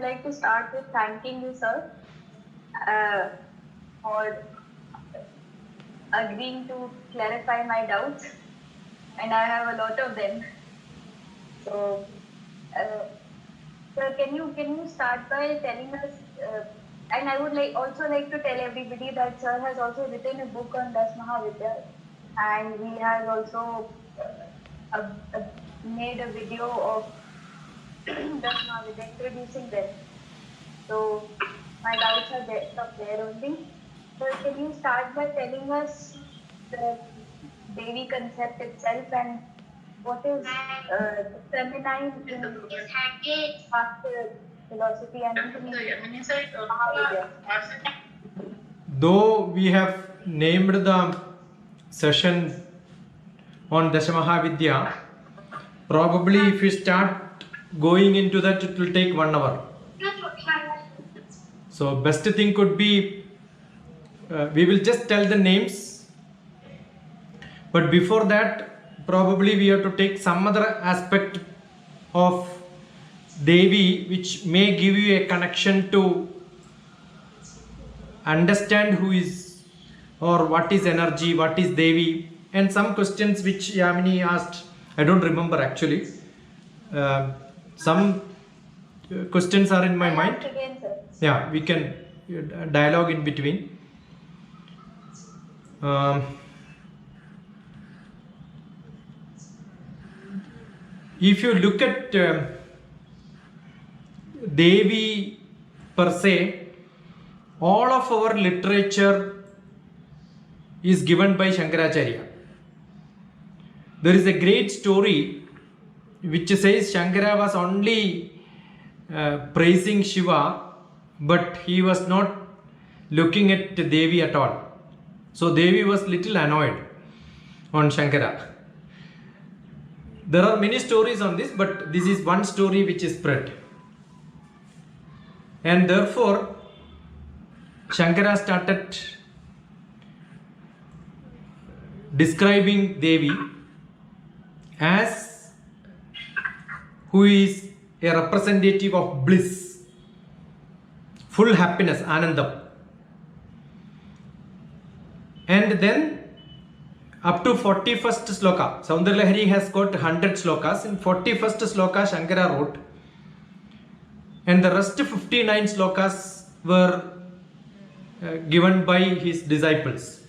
would like to start with thanking you, sir, for agreeing to clarify my doubts, and I have a lot of them. So, sir, can you start by telling us? And I would also like to tell everybody that sir has also written a book on Das Mahavidya, and he has also made a video of Das Mahavidya introducing them. So my doubts are there only. So can you start by telling us the Devi concept itself and what is feminine in Shastra philosophy and Mahavidya? Though we have named the session on Dashamahavidya, probably if we start going into that, it will take 1 hour. So best thing could be, we will just tell the names, but before that probably we have to take some other aspect of Devi which may give you a connection to understand who is or what is energy, what is Devi, and some questions which Yamini asked. I don't remember actually. Some questions are in my mind. Again, sir. Yeah, we can dialogue in between. If you look at Devi per se, all of our literature is given by Shankaracharya. There is a great story which says Shankara was only praising Shiva, but he was not looking at Devi at all. So Devi was little annoyed on Shankara. There are many stories on this, but this is one story which is spread. And therefore, Shankara started describing Devi as who is a representative of bliss, full happiness, Anandam. And then up to 41st sloka, Saundarya Lahari has got 100 slokas. In 41st sloka Shankara wrote, and the rest 59 slokas were given by his disciples,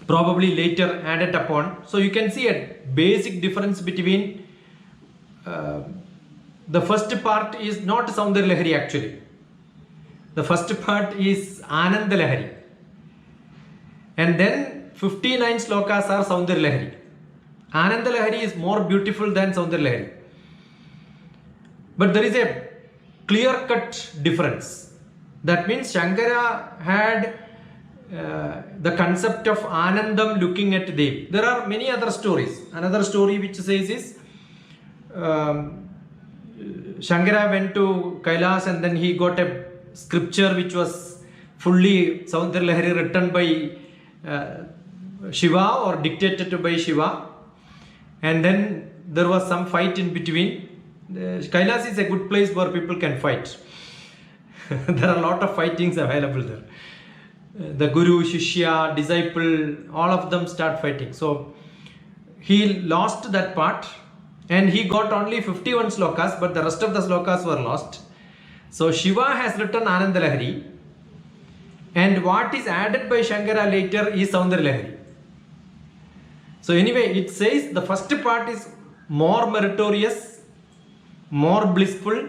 probably later added upon. So you can see a basic difference between the first part is not Saundarya Lahari actually. The first part is Ananda Lahari. And then 59 slokas are Saundarya Lahari. Ananda Lahari is more beautiful than Saundarya Lahari. But there is a clear-cut difference. That means Shankara had the concept of Anandam looking at Devi. There are many other stories. Another story which says is Shankara went to Kailas and then he got a scripture which was fully Saundarya Lahari written by Shiva or dictated by Shiva, and then there was some fight in between. Kailas is a good place where people can fight. There are a lot of fightings available there. The Guru, Shishya, disciple, all of them start fighting. So he lost that part and he got only 51 slokas, but the rest of the slokas were lost. So Shiva has written Ananda Lahari, and what is added by Shankara later is Saundarya Lahari. So anyway, it says the first part is more meritorious, more blissful,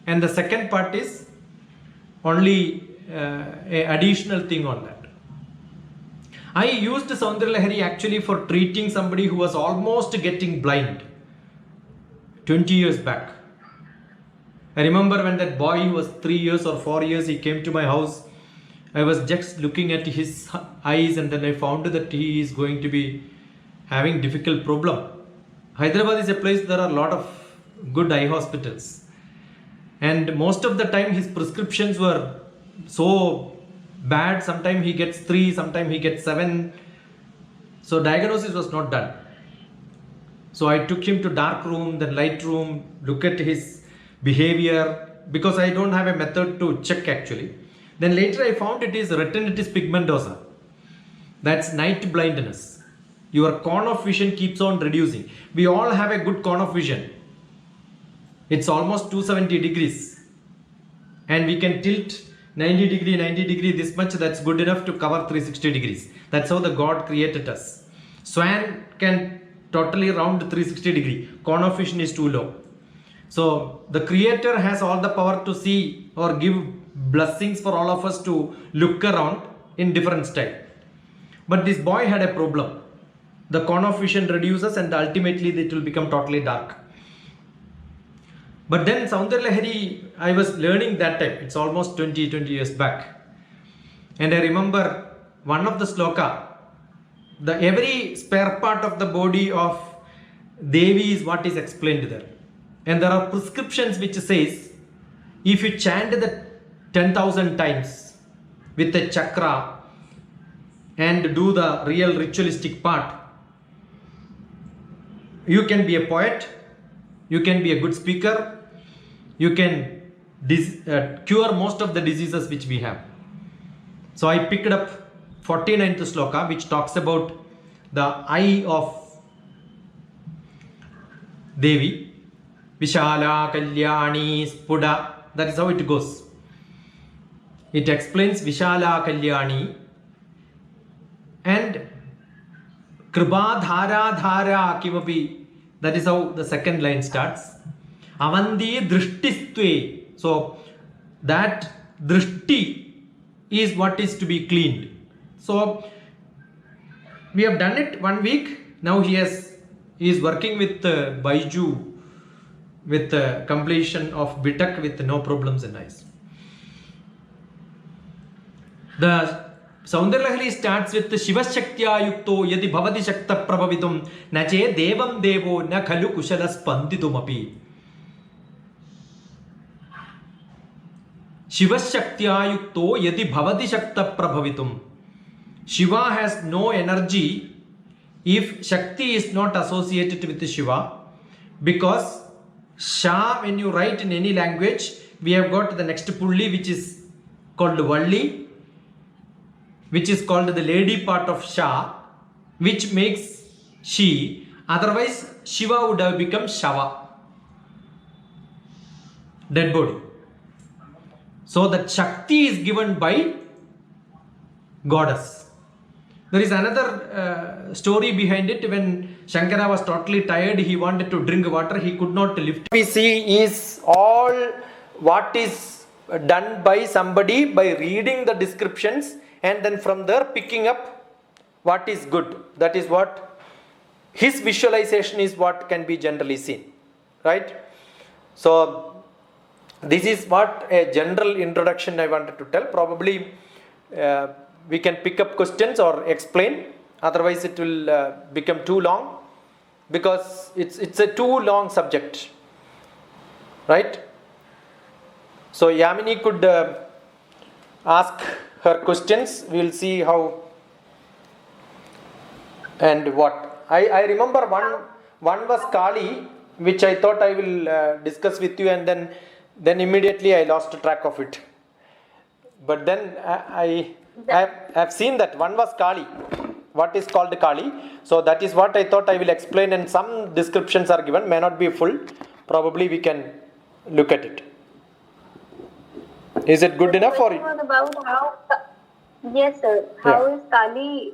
and the second part is only a additional thing on that. I used Saundarya Lahari actually for treating somebody who was almost getting blind 20 years back. I remember when that boy who was 3 years or 4 years, he came to my house. I was just looking at his eyes and then I found that he is going to be having difficult problem. Hyderabad is a place there are a lot of good eye hospitals. And most of the time his prescriptions were so bad. Sometimes he gets 3, sometimes he gets 7. So diagnosis was not done. So I took him to dark room, then light room, look at his behavior, because I don't have a method to check actually. Then later I found it is retinitis pigmentosa. That's night blindness. Your cone of vision keeps on reducing. We all have a good cone of vision. It's almost 270 degrees. And we can tilt 90 degree, this much. That's good enough to cover 360 degrees. That's how the God created us. Swan can totally round 360 degree. Cone of vision is too low. So the creator has all the power to see or give blessings for all of us to look around in different style. But this boy had a problem. The cone of vision reduces and ultimately it will become totally dark. But then Soundarya Lahari, I was learning that time. It's almost 20 years back. And I remember one of the sloka, every spare part of the body of Devi is what is explained there. And there are prescriptions which says, if you chant the 10,000 times with a chakra and do the real ritualistic part, you can be a poet, you can be a good speaker, you can cure most of the diseases which we have. So I picked up 49th sloka, which talks about the eye of Devi. Vishala Kalyani Spuda. That is how it goes. It explains Vishala Kalyani and Kripa Dhara Dhara Kimapi. That is how the second line starts. Avandi Drishtistve. So that Drishti is what is to be cleaned. So we have done it 1 week. Now he is working with Baiju with completion of BTech with no problems in eyes. The Soundarya Lahari starts with Shiva Shaktya Yukto Yadi Bhavati Shakta Prabhavitum Nache Devam Devo Na Khalu Kushala Spanditum Api. Shiva Shaktya Yukto Yadi Bhavati Shakta Prabhavitum. Shiva has no energy if Shakti is not associated with Shiva, because Sha, when you write in any language, we have got the next pulli which is called Valli, which is called the lady part of Sha, which makes she. Otherwise, Shiva would have become Shava, dead body. So that Shakti is given by goddess. There is another story behind it. When Shankara was totally tired, he wanted to drink water, he could not lift. We see is all what is done by somebody by reading the descriptions and then from there picking up what is good. That is what his visualization is, what can be generally seen, right? So this is what a general introduction I wanted to tell. Probably we can pick up questions or explain, otherwise it will become too long, because it's a too long subject, right? So Yamini could ask her questions. We will see how and what. I remember one was Kali, which I thought I will discuss with you, and then immediately I lost track of it. But then I have seen that one was Kali, what is called Kali. So that is what I thought I will explain, and some descriptions are given, may not be full. Probably we can look at it. Is it good enough for you? About how, yes sir, how is Kali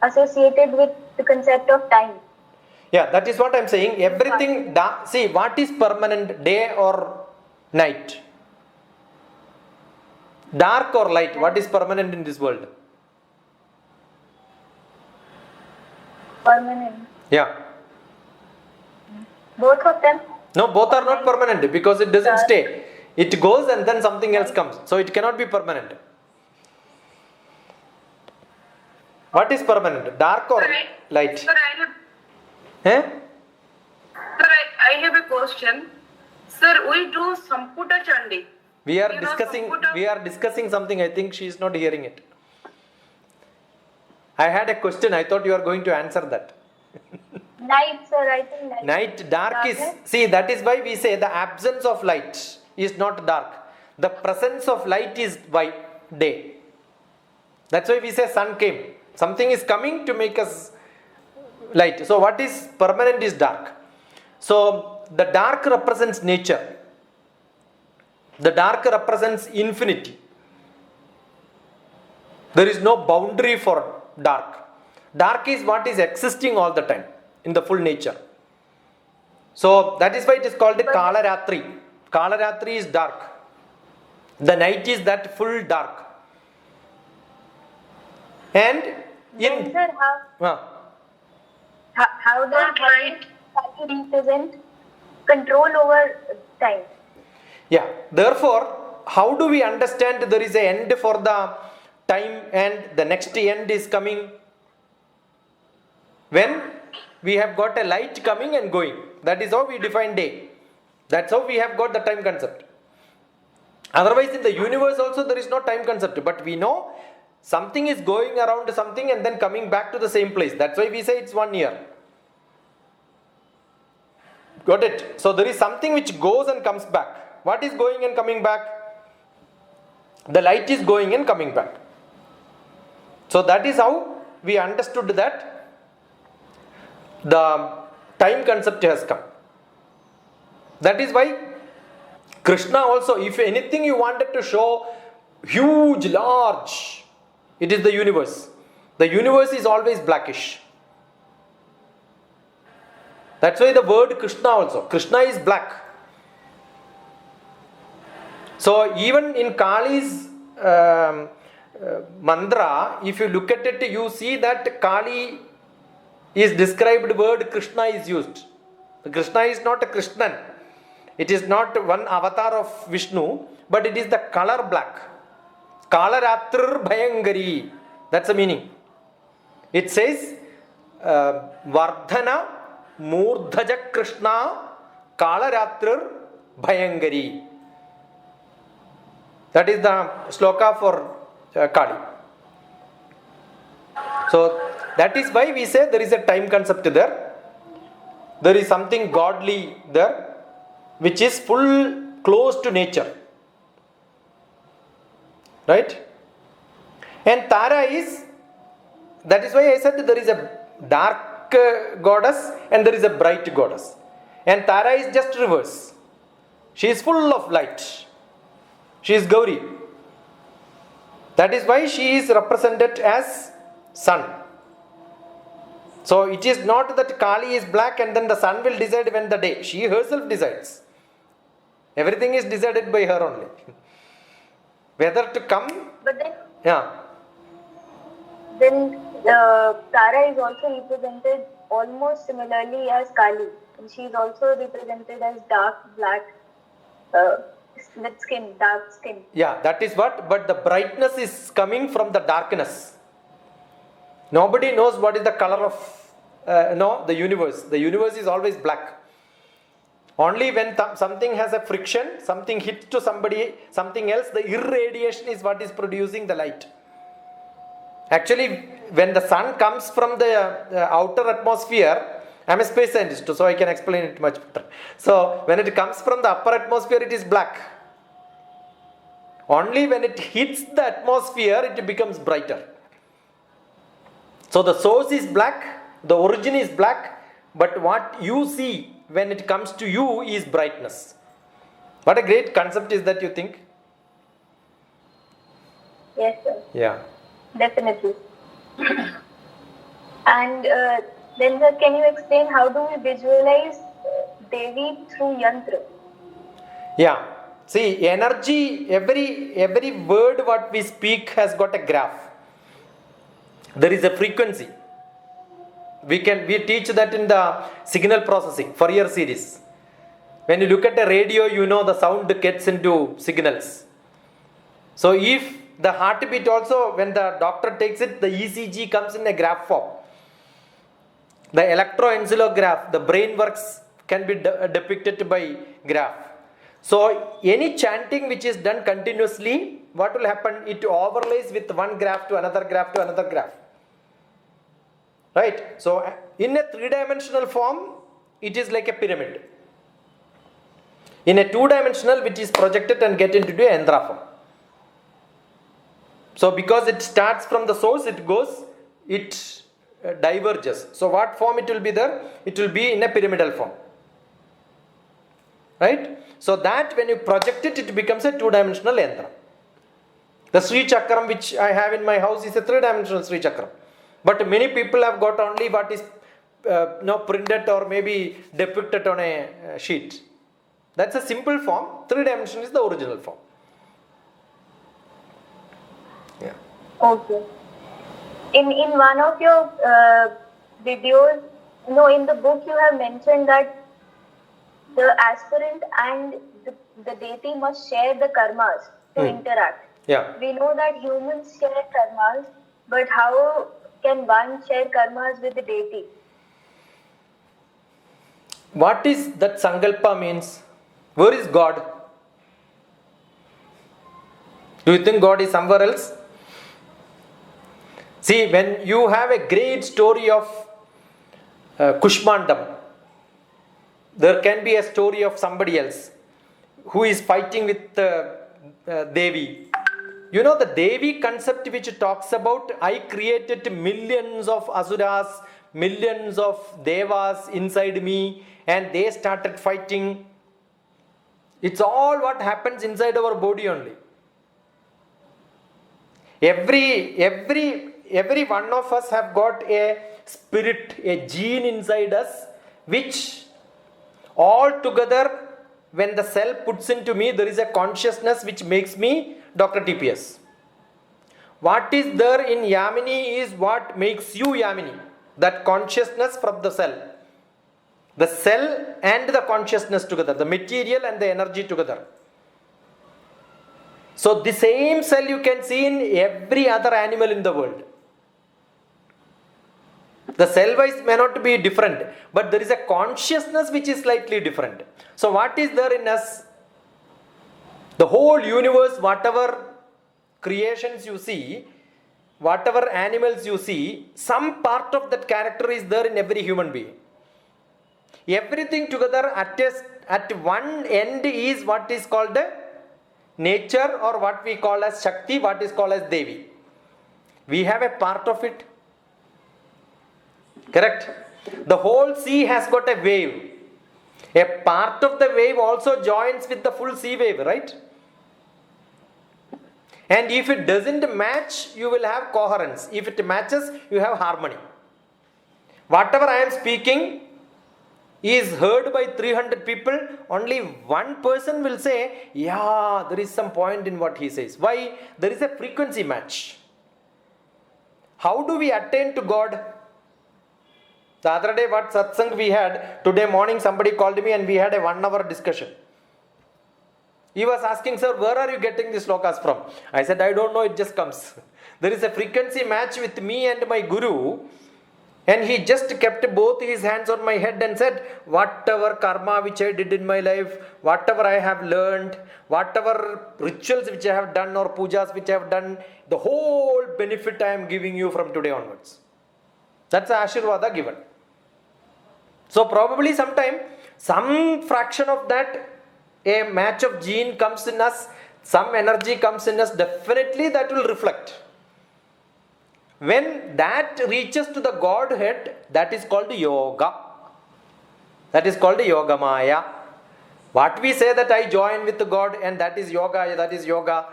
associated with the concept of time? Yeah, that is what I am saying. Everything, see what is permanent, day or night? Dark or light, what is permanent in this world? Permanent. Yeah. Both of them? No, both are not permanent because it doesn't stay. It goes and then something else comes. So it cannot be permanent. What is permanent? Dark or light? Sir, I have a question. Sir, we do Samputa Chandi. We are discussing something. I think she is not hearing it. I had a question. I thought you are going to answer that. Night, sir. I think night. Night, dark is, see, that is why we say the absence of light is not dark. The presence of light is by day. That's why we say sun came. Something is coming to make us light. So what is permanent is dark. So the dark represents nature. The dark represents infinity. There is no boundary for dark. Dark is what is existing all the time in the full nature. So that is why it is called Kala Ratri. Kala Ratri is dark. The night is that full dark. And in Sir, how does Right. Kali represent control over time? yeah, therefore, how do we understand there is an end for the time and the next end is coming? When we have got a light coming and going. That is how we define day. That's how we have got the time concept. Otherwise, in the universe also there is no time concept. But we know something is going around something and then coming back to the same place. That's why we say it's 1 year. Got it? So there is something which goes and comes back. What is going and coming back? The light is going and coming back. So that is how we understood that the time concept has come. That is why Krishna also, if anything you wanted to show huge, large, it is the universe. The universe is always blackish. That's why the word Krishna also. Krishna is black. So even in Kali's mantra, if you look at it, you see that Kali is described word Krishna is used. Krishna is not a Krishnan. It is not one avatar of Vishnu, but it is the color black. Kalaratrir Bhayangari. That's the meaning. It says Vardhana Murdhaja Krishna Kalaratrir Bhayangari. That is the sloka for Kali. So that is why we say there is a time concept there. There is something godly there, which is full close to nature. Right? And Tara is, that is why I said there is a dark goddess and there is a bright goddess. And Tara is just reverse. She is full of light. She is Gauri. That is why she is represented as sun. So it is not that Kali is black and then the sun will decide when the day. She herself decides. Everything is decided by her only. Whether to come. But then, Yeah. then Tara is also represented almost similarly as Kali. And she is also represented as dark black with skin, dark skin. Yeah, that is what. But the brightness is coming from the darkness. Nobody knows what is the color of the universe. The universe is always black. Only when something has a friction, something hits to somebody, something else, the irradiation is what is producing the light. Actually, when the sun comes from the outer atmosphere, I am a space scientist, so I can explain it much better. So, when it comes from the upper atmosphere, it is black. Only when it hits the atmosphere, it becomes brighter. So, the source is black, the origin is black, but what you see when it comes to you is brightness. What a great concept is that, you think? Yes, sir. Yeah. Definitely. And then, sir, can you explain how do we visualize Devi through yantra? Yeah. See, energy, every word what we speak has got a graph. There is a frequency. We teach that in the signal processing Fourier series. When you look at a radio, you know the sound gets into signals. So if the heartbeat also, when the doctor takes it, the ECG comes in a graph form. The electroencephalograph, the brain works can be depicted by graph. So any chanting which is done continuously, what will happen? It overlays with one graph to another graph to another graph. Right? So in a three-dimensional form, it is like a pyramid. in a two-dimensional which is projected and get into the Yandra form. So because it starts from the source, it diverges. So what form it will be there? It will be in a pyramidal form. Right? So that when you project it, it becomes a two-dimensional Yandra. The Sri Chakram which I have in my house is a three-dimensional Sri Chakram. But many people have got only what is printed or maybe depicted on a sheet. That's a simple form. 3 dimension is the original form. Yeah. Okay. In one of your videos, in the book you have mentioned that the aspirant and the deity must share the karmas to interact. Yeah. We know that humans share karmas, but how can one share karmas with the deity? What is that Sankalpa means? Where is God? Do you think God is somewhere else? See, when you have a great story of Kushmandam, there can be a story of somebody else who is fighting with Devi. You know the Devi concept which talks about I created millions of asuras, millions of devas inside me and they started fighting. It's all what happens inside our body only. Every one of us have got a spirit, a gene inside us, which all together when the cell puts into me, there is a consciousness which makes me Dr. TPS. What is there in Yamini is what makes you Yamini. That consciousness from the cell. The cell and the consciousness together, the material and the energy together. So the same cell you can see in every other animal in the world. The cell wise may not be different, but there is a consciousness which is slightly different. So what is there in us? The whole universe, whatever creations you see, whatever animals you see, some part of that character is there in every human being. Everything together at one end is what is called nature, or what we call as Shakti, what is called as Devi. We have a part of it. Correct? The whole sea has got a wave. A part of the wave also joins with the full sea wave, right? And if it doesn't match, you will have coherence. If it matches, you have harmony. Whatever I am speaking is heard by 300 people, only one person will say, yeah, there is some point in what he says. Why? There is a frequency match. How do we attain to God? The other day what satsang we had, today morning somebody called me and we had a 1 hour discussion. He was asking, sir, where are you getting these slokas from? I said, I don't know, it just comes. There is a frequency match with me and my guru. And he just kept both his hands on my head and said, whatever karma which I did in my life, whatever I have learned, whatever rituals which I have done or pujas which I have done, the whole benefit I am giving you from today onwards. That's the Ashirvada given. So probably sometime, some fraction of that, a match of gene comes in us, some energy comes in us, definitely that will reflect. When that reaches to the Godhead, that is called yoga. That is called yoga maya. What we say that I join with God and that is yoga, that is yoga.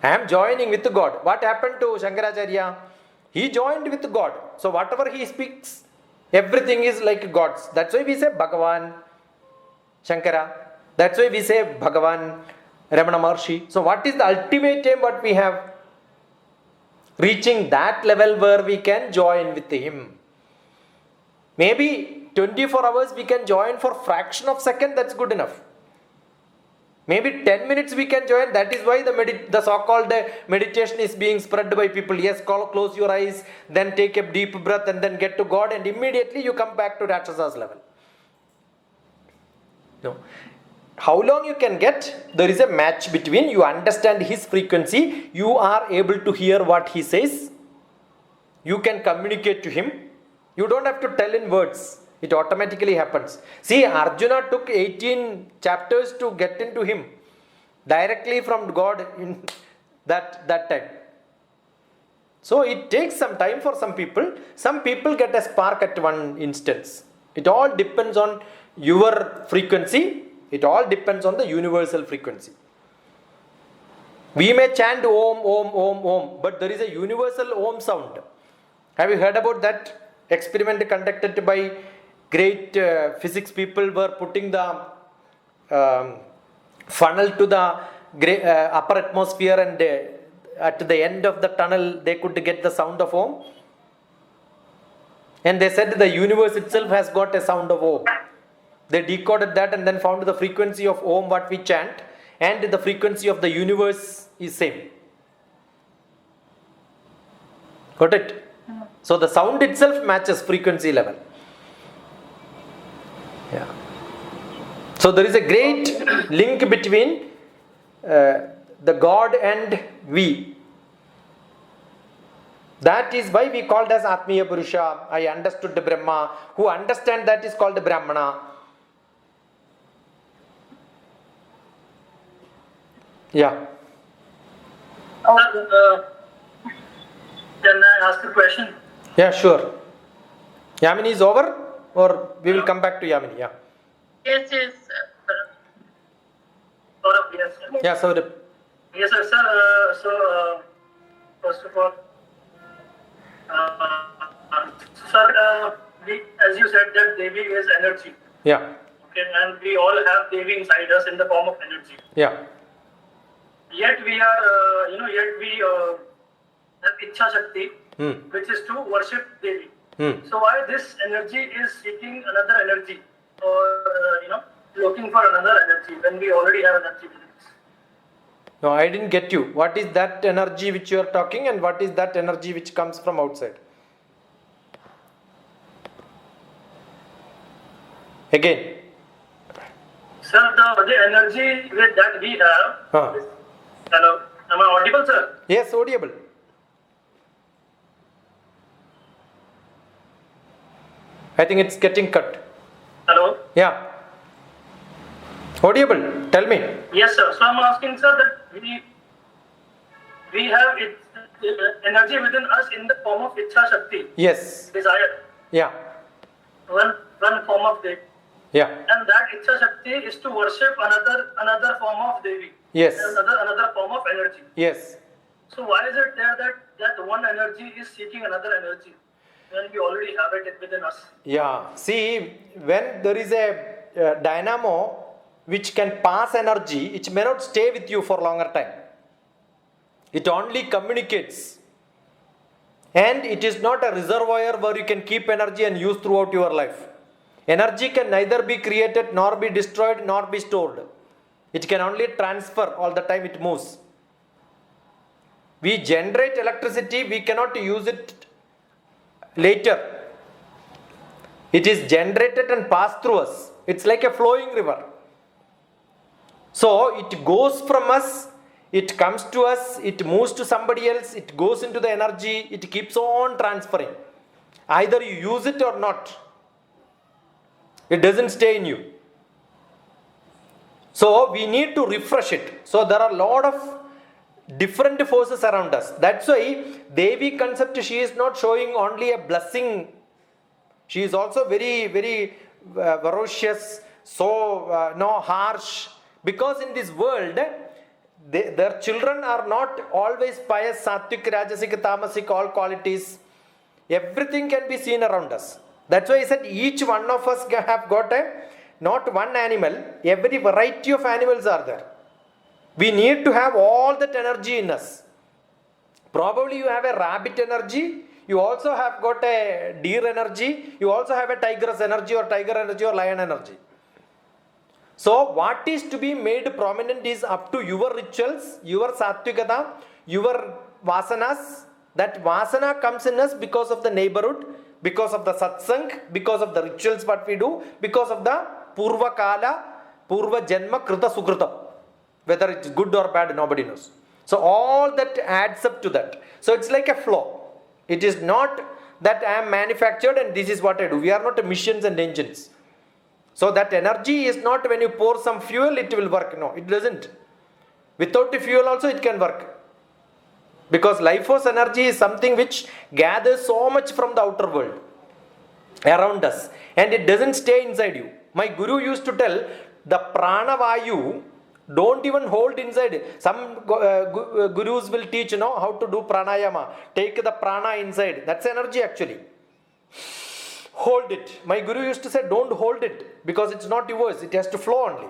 I am joining with God. What happened to Shankaracharya? He joined with God. So whatever he speaks, everything is like God's. That's why we say Bhagavan, Shankara. That's why we say Bhagavan, Ramana Maharshi. So what is the ultimate aim what we have? Reaching that level where we can join with him. Maybe 24 hours we can join for fraction of second, that's good enough. Maybe 10 minutes we can join, that is why the so-called meditation is being spread by people. Yes, close your eyes, then take a deep breath and then get to God and immediately you come back to Rakshasa's level. No. How long you can get? There is a match between you understand his frequency, you are able to hear what he says, you can communicate to him, you don't have to tell in words. It automatically happens. See, Arjuna took 18 chapters to get into him directly from God in that time. So it takes some time for some people. Some people get a spark at one instance. It all depends on your frequency. It all depends on the universal frequency. We may chant Om, Om, Om, Om, but there is a universal Om sound. Have you heard about that experiment conducted by great physics people? Were putting the funnel to the upper atmosphere, and at the end of the tunnel they could get the sound of Om. And they said the universe itself has got a sound of Om. They decoded that and then found the frequency of Om what we chant, and the frequency of the universe is same. Got it? So the sound itself matches frequency level. Yeah. So there is a great link between the God and we. That is why we called as Atmiya Purusha. I understood the Brahma. Who understand that is called the Brahmana. Yeah. Can I ask a question? Yeah, sure. Yamini is over, or we will come back to Yamini. Yeah. Yes, yes. Saurabh, yes, sir. Yeah, so Yes, sir. So, first of all, sir, as you said that Devi is energy. yeah, Okay, and we all have Devi inside us in the form of energy. yeah, Yet we are, have Ichha Shakti, hmm, which is to worship Devi. hmm. So why this energy is seeking another energy, or looking for another energy when we already have energy within us? No, I didn't get you. What is that energy which you are talking, and what is that energy which comes from outside? Again. Sir, the energy that we have. Huh. Hello, am I audible, sir? Yes, audible. I think it's getting cut. Hello. Yeah. Audible. Tell me. Yes, sir. So I'm asking, sir, that we have energy within us in the form of Ichha Shakti, Yes. desire, Yeah. one form of Devi, Yeah. and that Ichha Shakti is to worship another form of Devi, Yes. another form of energy. Yes. So why is it there that one energy is seeking another energy when we already have it within us? Yeah. See, when there is a dynamo which can pass energy, it may not stay with you for longer time. It only communicates. And it is not a reservoir where you can keep energy and use throughout your life. Energy can neither be created, nor be destroyed, nor be stored. It can only transfer all the time it moves. We generate electricity, we cannot use it later. It is generated and passed through us. It's like a flowing river. So it goes from us, it comes to us, it moves to somebody else, it goes into the energy, it keeps on transferring. Either you use it or not. It doesn't stay in you. So we need to refresh it. So there are a lot of different forces around us. That's why Devi concept, she is not showing only a blessing. She is also very, very ferocious, so harsh. Because in this world, their children are not always pious, sattvic, rajasic, tamasic, all qualities. Everything can be seen around us. That's why I said each one of us have got not one animal, every variety of animals are there. We need to have all that energy in us. Probably you have a rabbit energy, you also have got a deer energy, you also have a tigress energy or tiger energy or lion energy. So what is to be made prominent is up to your rituals, your sattvikata, your vasanas. That vasana comes in us because of the neighborhood, because of the satsang, because of the rituals what we do, because of the purva kala, purva janma krita sukrita. Whether it's good or bad, nobody knows. So all that adds up to that. So it's like a flow. It is not that I am manufactured and this is what I do. We are not machines and engines. So that energy is not when you pour some fuel, it will work. No, it doesn't. Without the fuel also it can work. Because life force energy is something which gathers so much from the outer world around us. And it doesn't stay inside you. My guru used to tell, the prana vayu don't even hold inside. Some gurus will teach, how to do pranayama. Take the prana inside. That's energy actually. Hold it. My guru used to say, don't hold it because it's not yours. It has to flow only.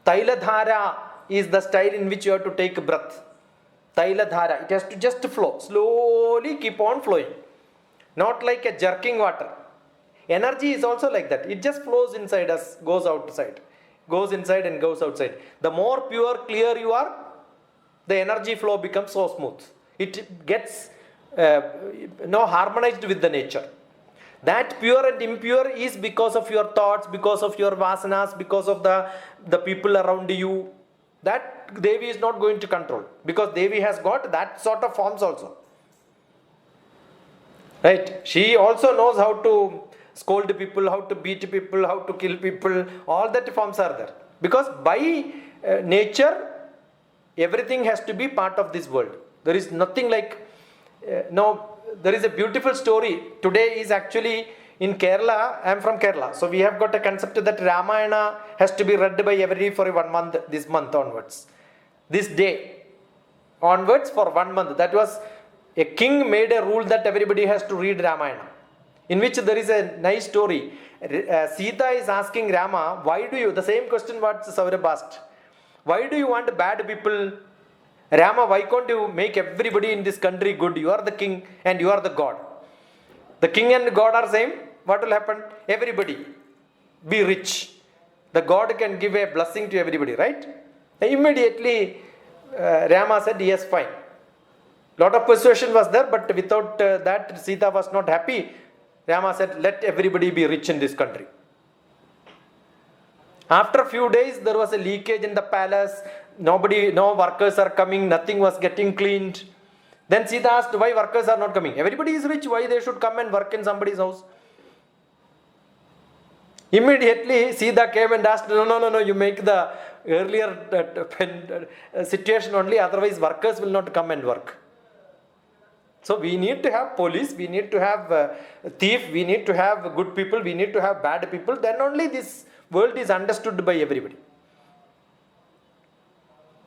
Tailadhara is the style in which you have to take breath. Tailadhara. It has to just flow. Slowly keep on flowing. Not like a jerking water. Energy is also like that. It just flows inside us, goes outside. Goes inside and goes outside. The more pure, clear you are, the energy flow becomes so smooth. It gets harmonized with the nature. That pure and impure is because of your thoughts, because of your vasanas, because of the people around you. That Devi is not going to control. Because Devi has got that sort of forms also. Right? She also knows how to scold people, how to beat people, how to kill people. All that forms are there. Because by nature, everything has to be part of this world. There is nothing like... there is a beautiful story. Today is actually in Kerala. I am from Kerala. So we have got a concept that Ramayana has to be read by everybody for 1 month, this month onwards. This day onwards for 1 month. That was, a king made a rule that everybody has to read Ramayana. In which there is a nice story. Sita is asking Rama, why do you, the same question what Saurabh asked. Why do you want bad people? Rama, why can't you make everybody in this country good? You are the king and you are the God. The king and God are same. What will happen? Everybody be rich. The God can give a blessing to everybody, right? Immediately Rama said, yes, fine. Lot of persuasion was there, but without that Sita was not happy. Rama said, let everybody be rich in this country. After a few days, there was a leakage in the palace. No workers are coming. Nothing was getting cleaned. Then Sita asked, why workers are not coming? Everybody is rich. Why they should come and work in somebody's house? Immediately, Sita came and asked, no, you make the earlier situation only. Otherwise, workers will not come and work. So we need to have police, we need to have thief, we need to have good people, we need to have bad people. Then only this world is understood by everybody.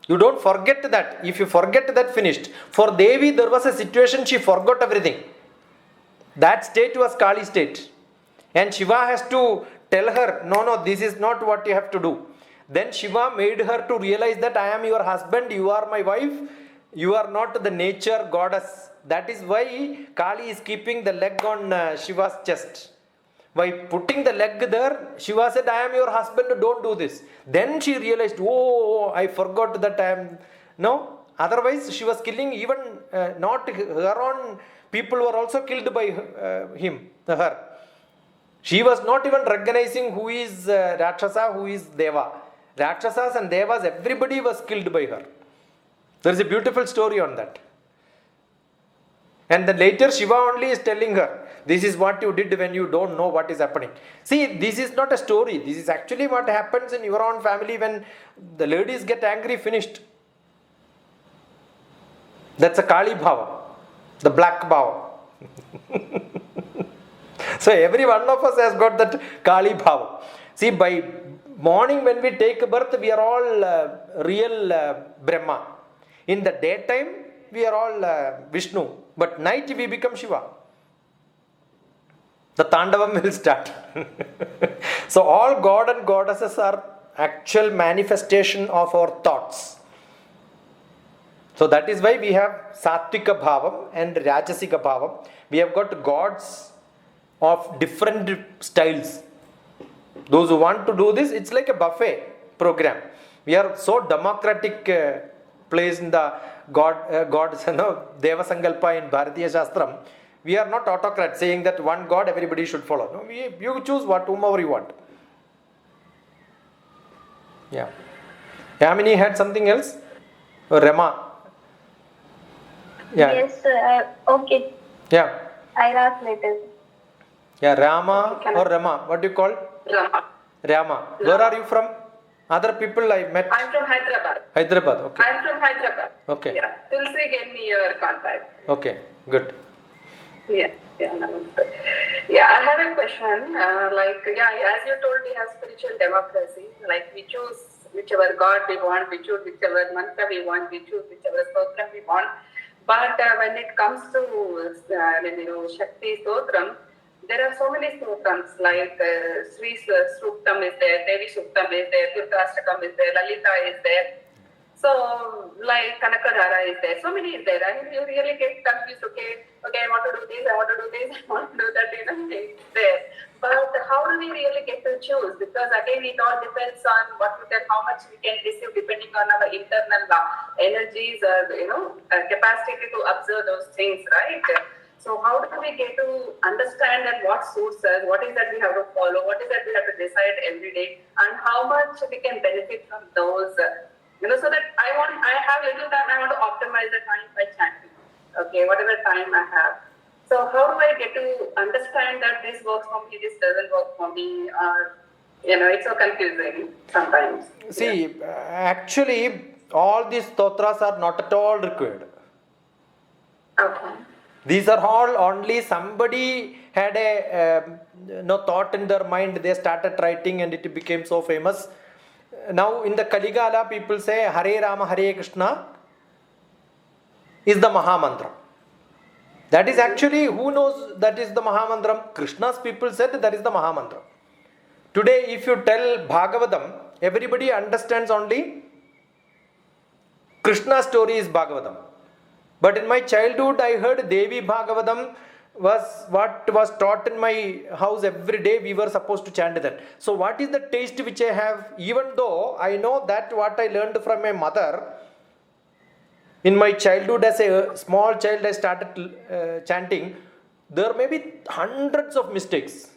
You don't forget that. If you forget that, finished. For Devi, there was a situation, she forgot everything. That state was Kali state. And Shiva has to tell her, no, this is not what you have to do. Then Shiva made her to realize that I am your husband, you are my wife, you are not the nature goddess. That is why Kali is keeping the leg on Shiva's chest. By putting the leg there, Shiva said, I am your husband, don't do this. Then she realized, oh, I forgot that I am... No, otherwise she was killing even not her own people were also killed by her. She was not even recognizing who is Rakshasa, who is Deva. Rakshasas and Devas, everybody was killed by her. There is a beautiful story on that. And then later Shiva only is telling her, this is what you did when you don't know what is happening. See, this is not a story. This is actually what happens in your own family when the ladies get angry, finished. That's a Kali Bhava, the black Bhava. So every one of us has got that Kali Bhava. See, by morning when we take birth, we are all real Brahma. In the daytime, we are all Vishnu. But night we become Shiva. The Tandavam will start. So all God and goddesses are actual manifestation of our thoughts. So that is why we have Sattvika Bhavam and Rajasika Bhavam. We have got gods of different styles. Those who want to do this, it's like a buffet program. We are so democratic place in the gods, Deva Sankalpa in Bharatiya Shastram. We are not autocrats saying that one God everybody should follow. No, you choose whomever you want. Yeah. Yamini had something else? Or Rama? Yeah. Yes, okay. Yeah. Ira's letters. Yeah, Rama or Rama. What do you call? Rama. Rama. Where are you from? Other people I met. I'm from Hyderabad. Hyderabad. Okay. I'm from Hyderabad. Okay. Yeah. Tulsi gave me your contact. Okay. Good. Yeah. Yeah. Namaste. Yeah. I have a question. As you told, we have spiritual democracy. Like we choose whichever God we want, we choose whichever mantra we want, we choose whichever stotra we want. But when it comes to Shakti Stotram, there are so many stotrams like Sri Suktam is there, Devi Suktam is there, Durgastakam is there, Lalita is there. So like Kanakadhara is there. So many is there. I mean, you really get confused. Okay, I want to do this, I want to do this, I want to do that. It's there. But how do we really get to choose? Because again, it all depends on how much we can receive depending on our internal energies or capacity to observe those things, right? So how do we get to understand that what suits us, what is that we have to follow, what is that we have to decide every day, and how much we can benefit from those, so that I have little time, I want to optimize the time by chanting, okay, whatever time I have. So how do I get to understand that this works for me, this doesn't work for me, or, it's so confusing sometimes. See, actually, all these stotras are not at all required. Okay. These are all only somebody had a thought in their mind, they started writing and it became so famous. Now in the Kaligala, people say Hare Rama, Hare Krishna is the Mahamantra. That is actually, who knows that is the Mahamantra? Krishna's people said that is the Mahamantra. Today, if you tell Bhagavatam, everybody understands only Krishna's story is Bhagavatam. But in my childhood, I heard Devi Bhagavatam was what was taught in my house every day. We were supposed to chant that. So what is the taste which I have? Even though I know that what I learned from my mother, in my childhood as a small child, I started chanting. There may be hundreds of mistakes.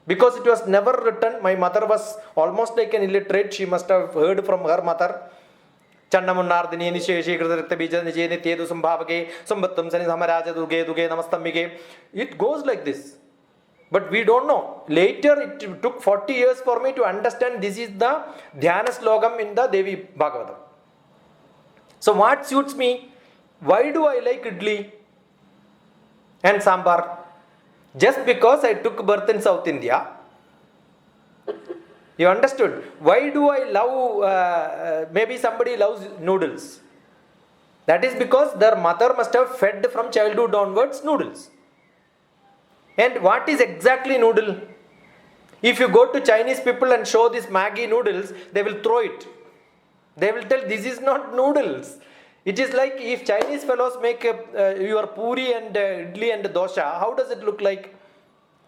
Because it was never written. My mother was almost like an illiterate. She must have heard from her mother. Channamunardini Nisheshi Kritabija Nijani Tedu Sambhavake, Sambatam Sani Samaraja Duge Duge Namastamike. It goes like this. But we don't know. Later it took 40 years for me to understand this is the Dhyana Slokam in the Devi Bhagavatam. So what suits me? Why do I like idli and sambar? Just because I took birth in South India. You understood? Why do I love, maybe somebody loves noodles. That is because their mother must have fed from childhood onwards noodles. And what is exactly noodle? If you go to Chinese people and show this Maggi noodles, they will throw it. They will tell this is not noodles. It is like if Chinese fellows make your puri and idli and dosha, how does it look like?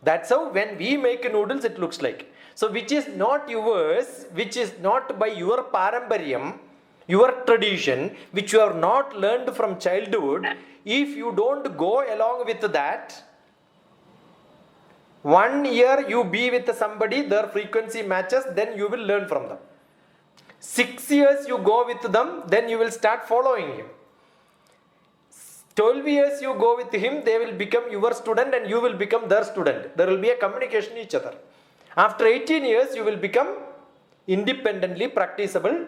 That's how when we make noodles, it looks like. So which is not yours, which is not by your parambaryam, your tradition, which you have not learned from childhood, if you don't go along with that, 1 year you be with somebody, their frequency matches, then you will learn from them. 6 years you go with them, then you will start following him. 12 years you go with him, they will become your student and you will become their student. There will be a communication each other. After 18 years, you will become independently practicable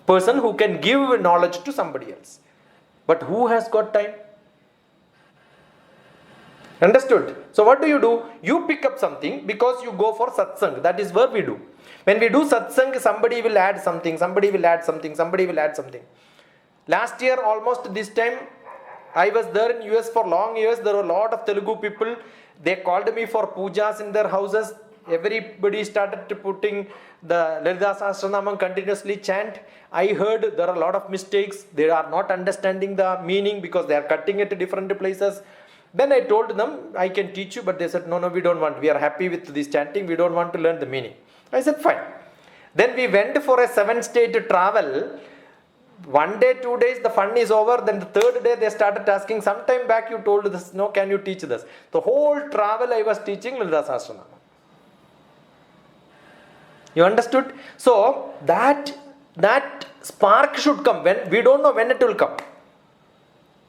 person who can give knowledge to somebody else. But who has got time? Understood? So what do? You pick up something because you go for satsang. That is where we do. When we do satsang, somebody will add something, somebody will add something, somebody will add something. Last year, almost this time, I was there in US for long years. There were a lot of Telugu people. They called me for pujas in their houses. Everybody started putting the Lalita Sahasranamam continuously chant. I heard there are a lot of mistakes. They are not understanding the meaning because they are cutting it to different places. Then I told them, I can teach you, but they said, no, we don't want. We are happy with this chanting. We don't want to learn the meaning. I said, fine. Then we went for a 7-state travel. 1 day, 2 days, the fun is over. Then the 3rd day, they started asking, sometime back you told this, no, can you teach this? The whole travel I was teaching Lalita Sahasranamam. You understood? So, that spark should come. When we don't know when it will come.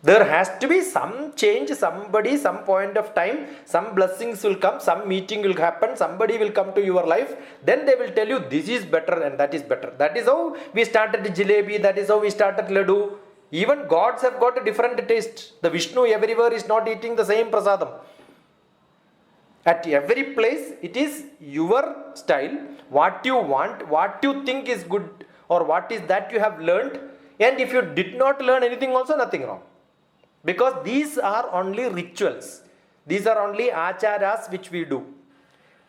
There has to be some change, somebody, some point of time, some blessings will come, some meeting will happen, somebody will come to your life, then they will tell you this is better and that is better. That is how we started jalebi, that is how we started laddu. Even gods have got a different taste. The Vishnu everywhere is not eating the same prasadam. At every place, it is your style, what you want, what you think is good, or what is that you have learned. And if you did not learn anything, also nothing wrong. Because these are only rituals. These are only acharas which we do.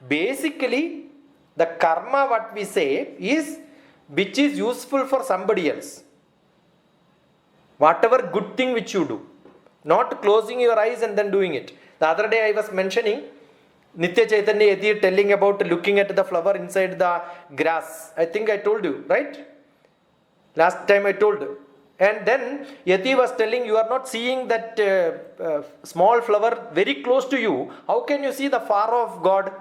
Basically, the karma what we say is which is useful for somebody else. Whatever good thing which you do. Not closing your eyes and then doing it. The other day I was mentioning Nitya Chaitanya Yati telling about looking at the flower inside the grass. I think I told you, right? Last time I told. And then Yati was telling you are not seeing that small flower very close to you. How can you see the far off God?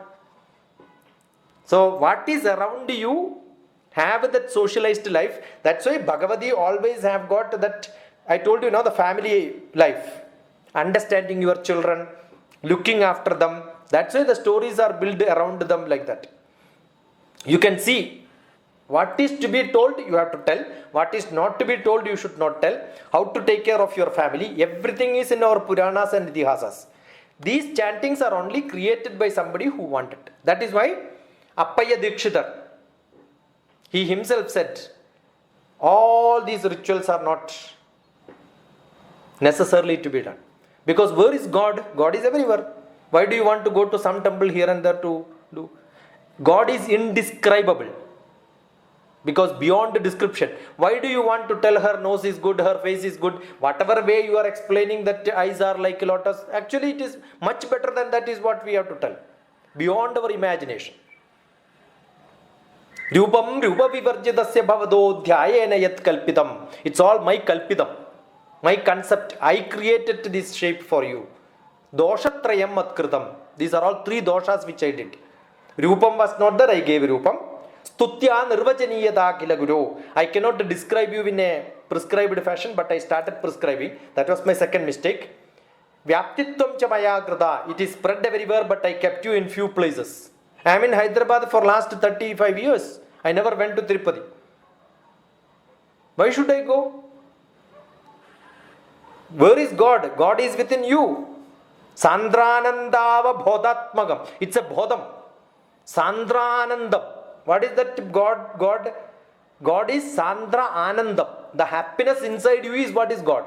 So what is around you, have that socialized life. That's why Bhagavati always have got that, I told you now, the family life. Understanding your children, looking after them. That's why the stories are built around them like that. You can see what is to be told, you have to tell. What is not to be told, you should not tell. How to take care of your family. Everything is in our Puranas and Itihasas. These chantings are only created by somebody who wanted. That is why Appaya Dikshitar, he himself said, all these rituals are not necessarily to be done. Because where is God? God is everywhere. Why do you want to go to some temple here and there to do? God is indescribable. Because beyond description. Why do you want to tell her nose is good, her face is good? Whatever way you are explaining that eyes are like a lotus, actually it is much better than that is what we have to tell. Beyond our imagination. Rupam Rupa Vivarjidasya Bhavado Dhyayena Yat Kalpitam. It's all my Kalpitam. My concept. I created this shape for you. Doshatrayam Matkritam. These are all three doshas which I did. Rupam was not there, I gave Rupam. Stutya Nirvajaniyata Kila Guru. I cannot describe you in a prescribed fashion, but I started prescribing. That was my second mistake. Vyaptitvam Chamaya Krita. It is spread everywhere, but I kept you in few places. I am in Hyderabad for last 35 years. I never went to Tirupati. Why should I go? Where is God? God is within you. Sandranandava Bodhatmagam. It's a Bodham. Sandranandam. What is that God? God is Sandra Anandam. The happiness inside you is what is God.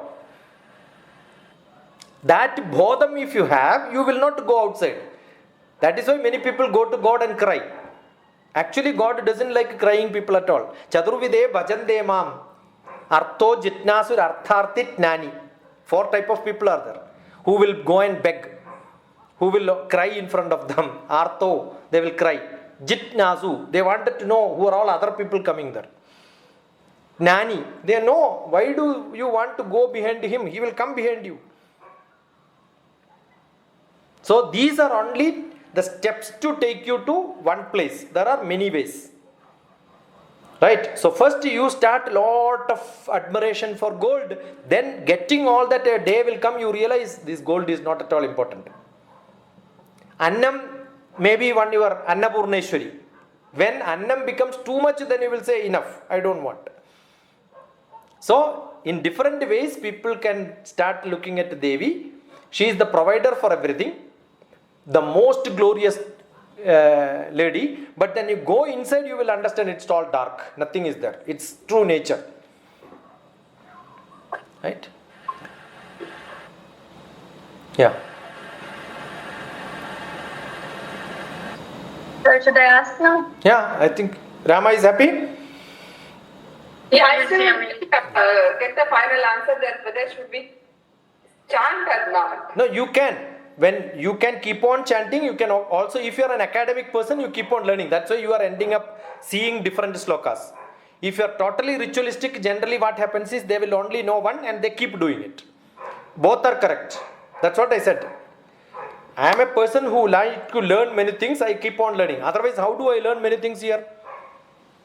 That Bodham if you have, you will not go outside. That is why many people go to God and cry. Actually, God doesn't like crying people at all. Chaturvide bhajande mam. Artho jitnasur arthartit nani. 4 type of people are there. Who will go and beg. Who will cry in front of them. Artho, they will cry. Jitnasu, they wanted to know who are all other people coming there. Nani, they know. Why do you want to go behind him? He will come behind you. So these are only the steps to take you to one place. There are many ways. Right? So first you start lot of admiration for gold. Then getting all that, a day will come, you realize this gold is not at all important. Annam, maybe one your Annapurneshwari. When Annam becomes too much, then you will say enough, I don't want. So in different ways people can start looking at Devi. She is the provider for everything. The most glorious lady, but then you go inside, you will understand it's all dark. Nothing is there. It's true nature. Right? Yeah. So should I ask now? Yeah, I think Rama is happy. Yeah, I still get the final answer that whether should we chant or not. No, you can. When you can keep on chanting, you can also, if you are an academic person, you keep on learning. That's why you are ending up seeing different slokas. If you are totally ritualistic, generally what happens is they will only know one and they keep doing it. Both are correct. That's what I said. I am a person who like to learn many things. I keep on learning. Otherwise, how do I learn many things here?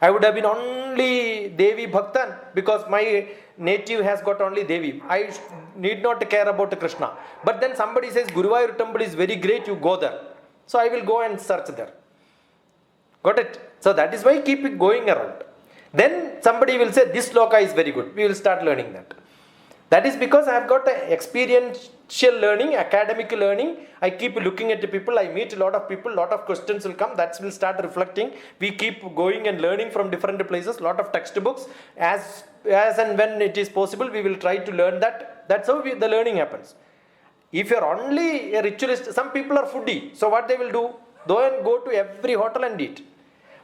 I would have been only Devi Bhaktan because my native has got only Devi. I need not care about Krishna. But then somebody says Guruvayur temple is very great, you go there. So I will go and search there. Got it? So that is why keep it going around. Then somebody will say this sloka is very good. We will start learning that. That is because I have got experiential learning, academic learning. I keep looking at the people. I meet a lot of people. Lot of questions will come. That will start reflecting. We keep going and learning from different places. Lot of textbooks. As and when it is possible, we will try to learn that. That's how the learning happens. If you are only a ritualist, some people are foodie. So what they will do? Go to every hotel and eat.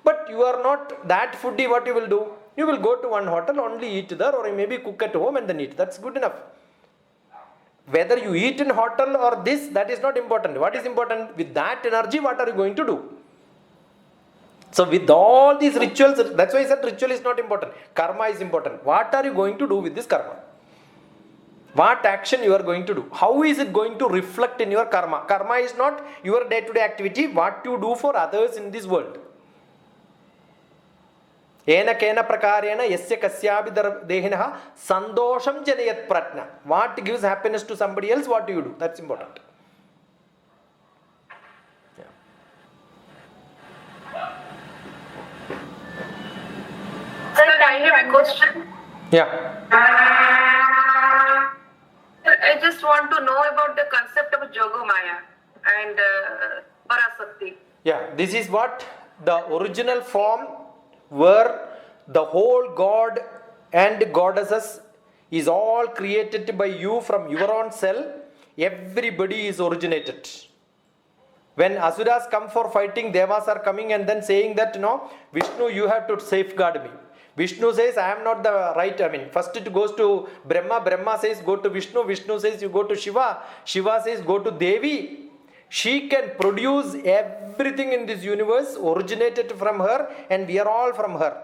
But you are not that foodie. What you will do? You will go to one hotel, only eat there, or maybe cook at home and then eat. That's good enough. Whether you eat in hotel or this, that is not important. What is important? With that energy, what are you going to do? So with all these rituals, that's why I said ritual is not important. Karma is important. What are you going to do with this karma? What action you are going to do? How is it going to reflect in your karma? Karma is not your day-to-day activity, what you do for others in this world. Ena kena prakarena yasya kasyabi dehinah sandosham janayat pratna. What gives happiness to somebody else, what do you do? That's important. Yeah. Sir, I have a question. Yeah. I just want to know about the concept of Yogamaya and Parasakti. Yeah, this is what the original form where the whole god and goddesses is all created by you from your own cell. Everybody is originated. When Asuras come for fighting, Devas are coming and then saying that, Vishnu, you have to safeguard me. Vishnu says, I am not the right. First it goes to Brahma. Brahma says, go to Vishnu. Vishnu says, you go to Shiva. Shiva says, go to Devi. She can produce everything in this universe, originated from her, and we are all from her.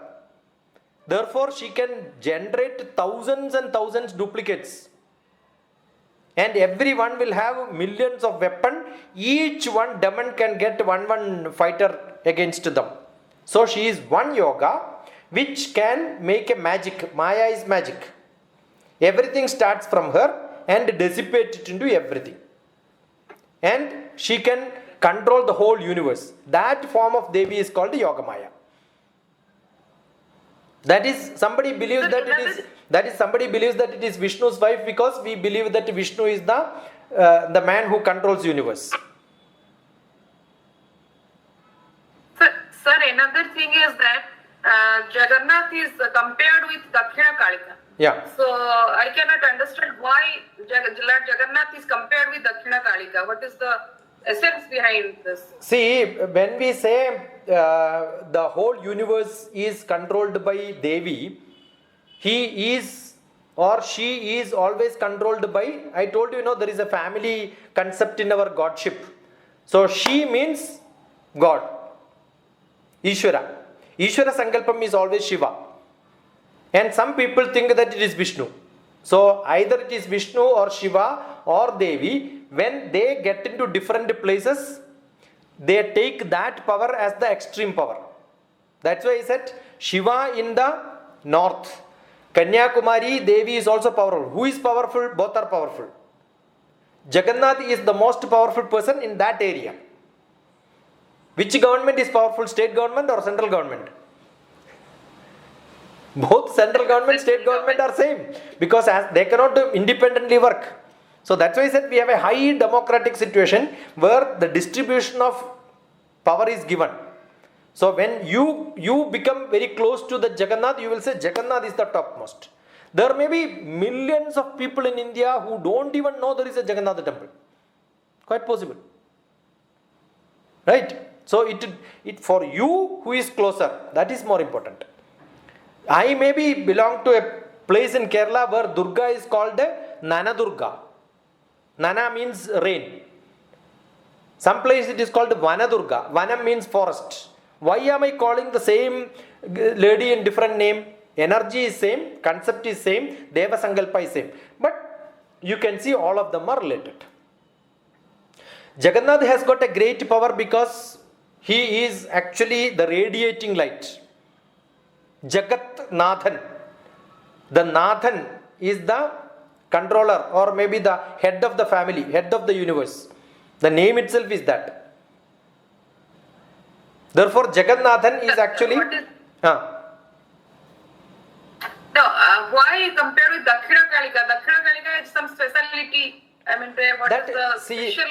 Therefore, she can generate thousands and thousands duplicates. And everyone will have millions of weapons. Each one demon can get one fighter against them. So she is one yoga which can make a magic. Maya is magic. Everything starts from her and dissipate it into everything. And she can control the whole universe. That form of Devi is called Yogamaya. That is, somebody believes somebody believes that it is Vishnu's wife because we believe that Vishnu is the man who controls universe. Sir, another thing is that Jagannath is compared with Dakshina Kalika. Yeah. So I cannot understand why Lord Jagannath is compared with Dakshina Kalika. What is the essence behind this? See, when we say the whole universe is controlled by Devi, he is or she is always controlled by, I told you, there is a family concept in our godship. So she means God, Ishvara. Ishvara Sankalpam is always Shiva. And some people think that it is Vishnu. So either it is Vishnu or Shiva or Devi. When they get into different places, they take that power as the extreme power. That's why I said Shiva in the north. Kanyakumari Devi is also powerful. Who is powerful? Both are powerful. Jagannath is the most powerful person in that area. Which government is powerful? State government or central government? Both central government, state government are same. Because as they cannot independently work. So that's why I said we have a high democratic situation where the distribution of power is given. So when you become very close to the Jagannath, you will say Jagannath is the topmost. There may be millions of people in India who don't even know there is a Jagannath temple. Quite possible. Right? So it for you who is closer, that is more important. I maybe belong to a place in Kerala where Durga is called Nana Durga. Nana means rain. Some place it is called Vana Durga. Vana means forest. Why am I calling the same lady in different name? Energy is same, concept is same, Deva Sankalpa is same. But you can see all of them are related. Jagannath has got a great power because he is actually the radiating light. Jagat Nathan. The Nathan is the controller or maybe the head of the family, head of the universe. The name itself is that. Therefore, Jagannathan is actually. What is- No, why compared with Dakshina Kalika? Dakshina Kalika has some speciality. I mean, what is the special?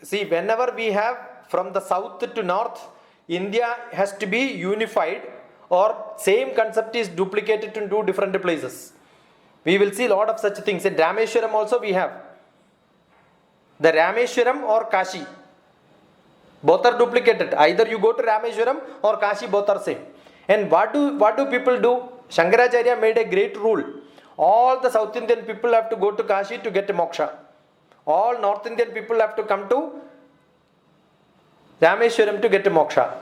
See, whenever we have from the south to north, India has to be unified or same concept is duplicated in two different places. We will see a lot of such things. In Rameshwaram also we have. The Rameshwaram or Kashi. Both are duplicated. Either you go to Rameshwaram or Kashi, both are same. And what do people do? Shankaracharya made a great rule. All the South Indian people have to go to Kashi to get moksha. All North Indian people have to come to Rameshwaram to get moksha.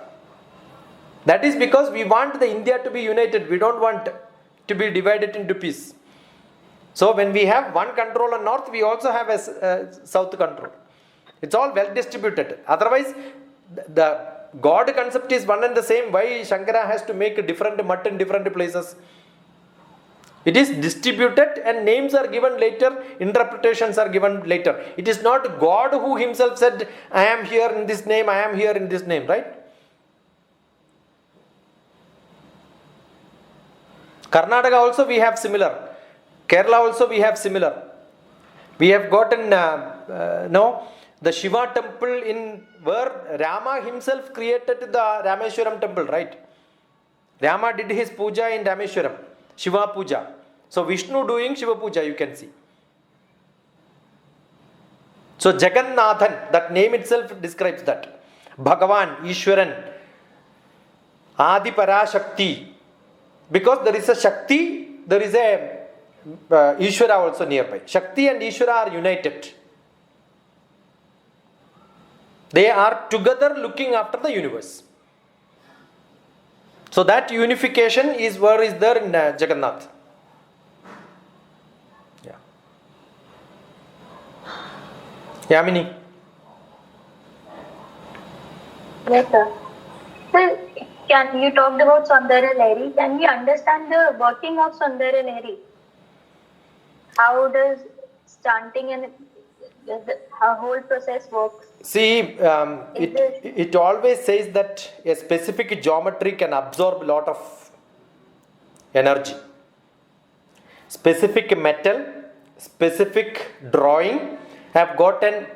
That is because we want the India to be united. We don't want to be divided into pieces. So when we have one control on north, we also have a south control. It's all well distributed. Otherwise, the God concept is one and the same. Why Shankara has to make a different mutt in different places? It is distributed and names are given later, interpretations are given later. It is not God who himself said, I am here in this name, I am here in this name, right? Karnataka also we have similar. Kerala also we have similar. We have gotten the Shiva temple in where Rama himself created the Rameshwaram temple, right? Rama did his puja in Rameshwaram, Shiva puja. So Vishnu doing Shiva puja, you can see. So Jagannathan, that name itself describes that. Bhagavan, Ishwaran, Adi Parashakti. Because there is a Shakti, there is a Ishwara also nearby. Shakti and Ishwara are united. They are together looking after the universe. So that unification is where is there in Jagannath. Yeah. Yamini. Yes, sir. Sir, can you talked about Saundarya Lahiri? Can we understand the working of Saundarya Lahiri? How does chanting and the whole process works? See, it always says that a specific geometry can absorb a lot of energy. Specific metal, specific drawing have got an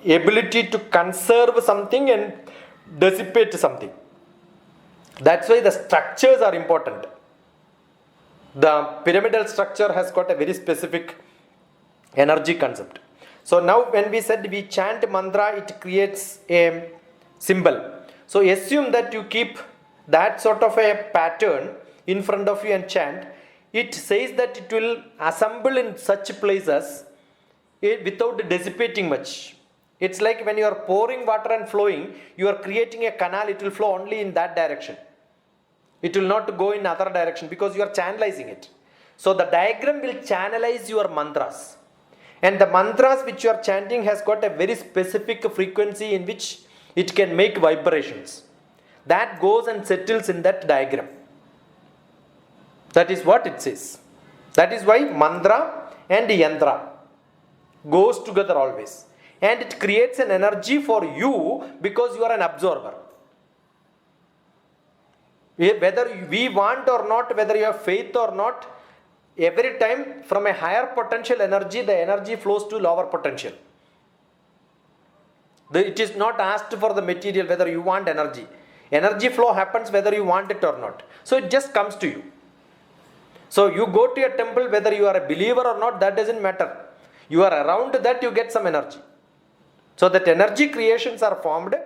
ability to conserve something and dissipate something. That's why the structures are important. The pyramidal structure has got a very specific energy concept. So now when we said we chant mantra, it creates a symbol. So assume that you keep that sort of a pattern in front of you and chant. It says that it will assemble in such places without dissipating much. It's like when you are pouring water and flowing, you are creating a canal, it will flow only in that direction. It will not go in other direction because you are channelizing it. So the diagram will channelize your mantras. And the mantras which you are chanting has got a very specific frequency in which it can make vibrations. That goes and settles in that diagram. That is what it says. That is why mantra and yantra goes together always. And it creates an energy for you because you are an absorber. Whether we want or not, whether you have faith or not, every time from a higher potential energy, the energy flows to lower potential. It is not asked for the material whether you want energy. Energy flow happens whether you want it or not. So it just comes to you. So you go to a temple whether you are a believer or not, that doesn't matter. You are around that, you get some energy. So that energy creations are formed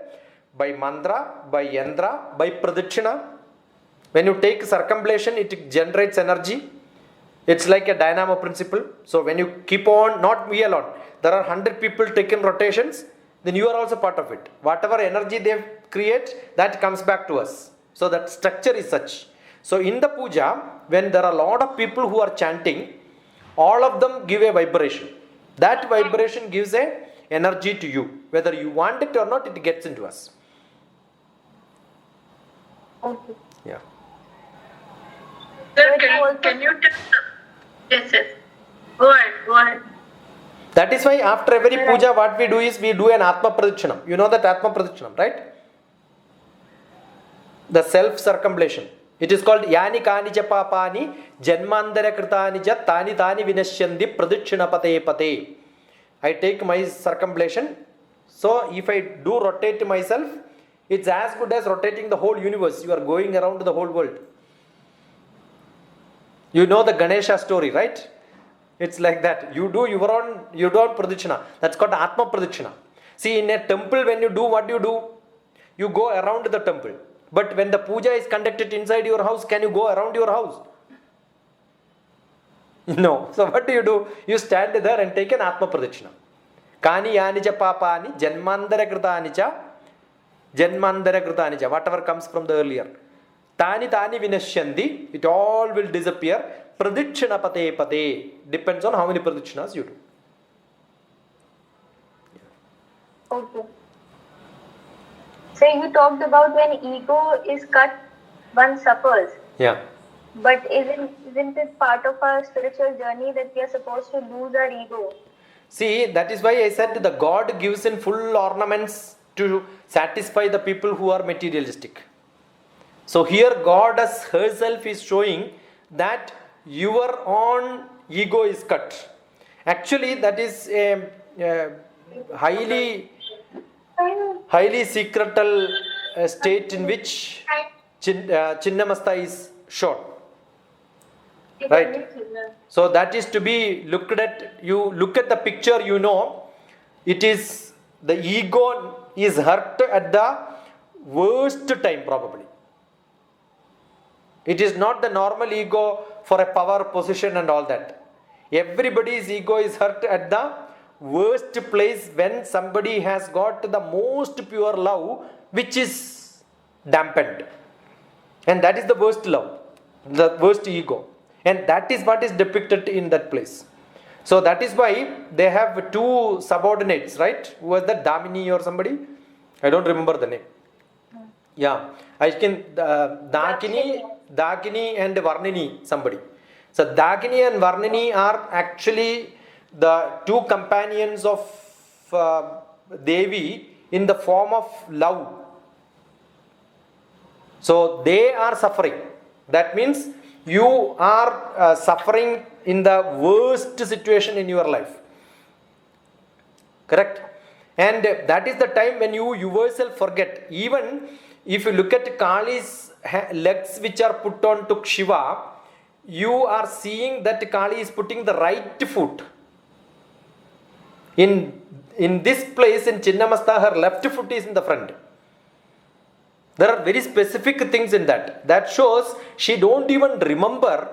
by mantra, by yantra, by pradikshina. When you take circumambulation, it generates energy. It's like a dynamo principle. So when you keep on, not we alone, there are 100 people taking rotations, then you are also part of it. Whatever energy they create, that comes back to us. So that structure is such. So in the puja, when there are a lot of people who are chanting, all of them give a vibration. That vibration gives a energy to you. Whether you want it or not, it gets into us. Okay. Yeah. Sir, But also- can you tell? Yes, yes. Go ahead. That is why after every puja, what we do is we do an Atma Pradakshinam. You know that Atma Pradakshinam, right? The self circumambulation. It is called Yani Kani Ja Papani Janmandara Kritani Ja Tani Tani Vinashyandi Pradakshina Pate Pate. I take my circumambulation. So if I do rotate myself, it's as good as rotating the whole universe. You are going around the whole world. You know the Ganesha story, right? It's like that. You do pradakshina. That's called Atma Pradakshina. See, in a temple, when you do what you do, you go around the temple. But when the puja is conducted inside your house, can you go around your house? No. So what do? You stand there and take an Atma Pradakshina. Kani yani cha papani janmandara kritani cha. Whatever comes from the earlier. Tani tani vinashyandi. It all will disappear. Pradakshina pate pate. Depends on how many pradakshinas you do. Okay. So you talked about when ego is cut, one suffers. Yeah. But isn't it part of our spiritual journey that we are supposed to lose our ego? See, that is why I said the God gives in full ornaments to satisfy the people who are materialistic. So here God as herself is showing that your own ego is cut. Actually, that is a highly secretal state in which Chinnamasta is shown. Right? So that is to be looked at. You look at the picture, you know, it is the ego is hurt at the worst time probably. It is not the normal ego for a power position and all that. Everybody's ego is hurt at the worst place when somebody has got the most pure love which is dampened. And that is the worst love, the worst ego. And that is what is depicted in that place. So that is why they have two subordinates, right? Who was that, Damini or somebody? I don't remember the name. Yeah, I can Dakini and Varnini, somebody. So Dakini and Varnini are actually the two companions of Devi in the form of love. So they are suffering. That means you are suffering in the worst situation in your life. Correct? And that is the time when you yourself forget. Even if you look at Kali's legs which are put on to Shiva, you are seeing that Kali is putting the right foot. In this place in Chinnamasta, her left foot is in the front. There are very specific things in that. That shows she don't even remember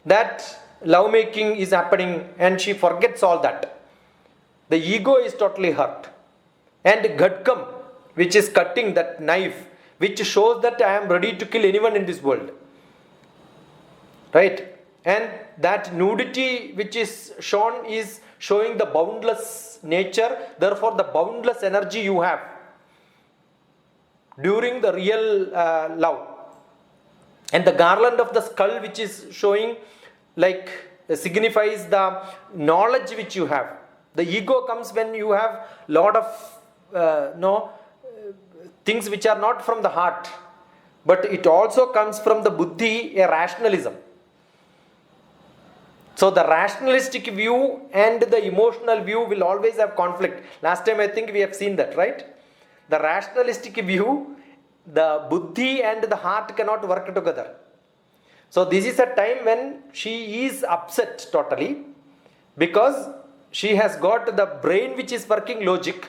that lovemaking is happening and she forgets all that. The ego is totally hurt. And Gadkam, which is cutting that knife, which shows that I am ready to kill anyone in this world. Right? And that nudity which is shown is showing the boundless nature, therefore the boundless energy you have during the real love. And the garland of the skull which is showing like signifies the knowledge which you have. The ego comes when you have lot of things which are not from the heart, but it also comes from the buddhi, a rationalism. So the rationalistic view and the emotional view will always have conflict. Last time I think we have seen that, right? The rationalistic view, the buddhi and the heart cannot work together. So this is a time when she is upset totally because she has got the brain which is working logic,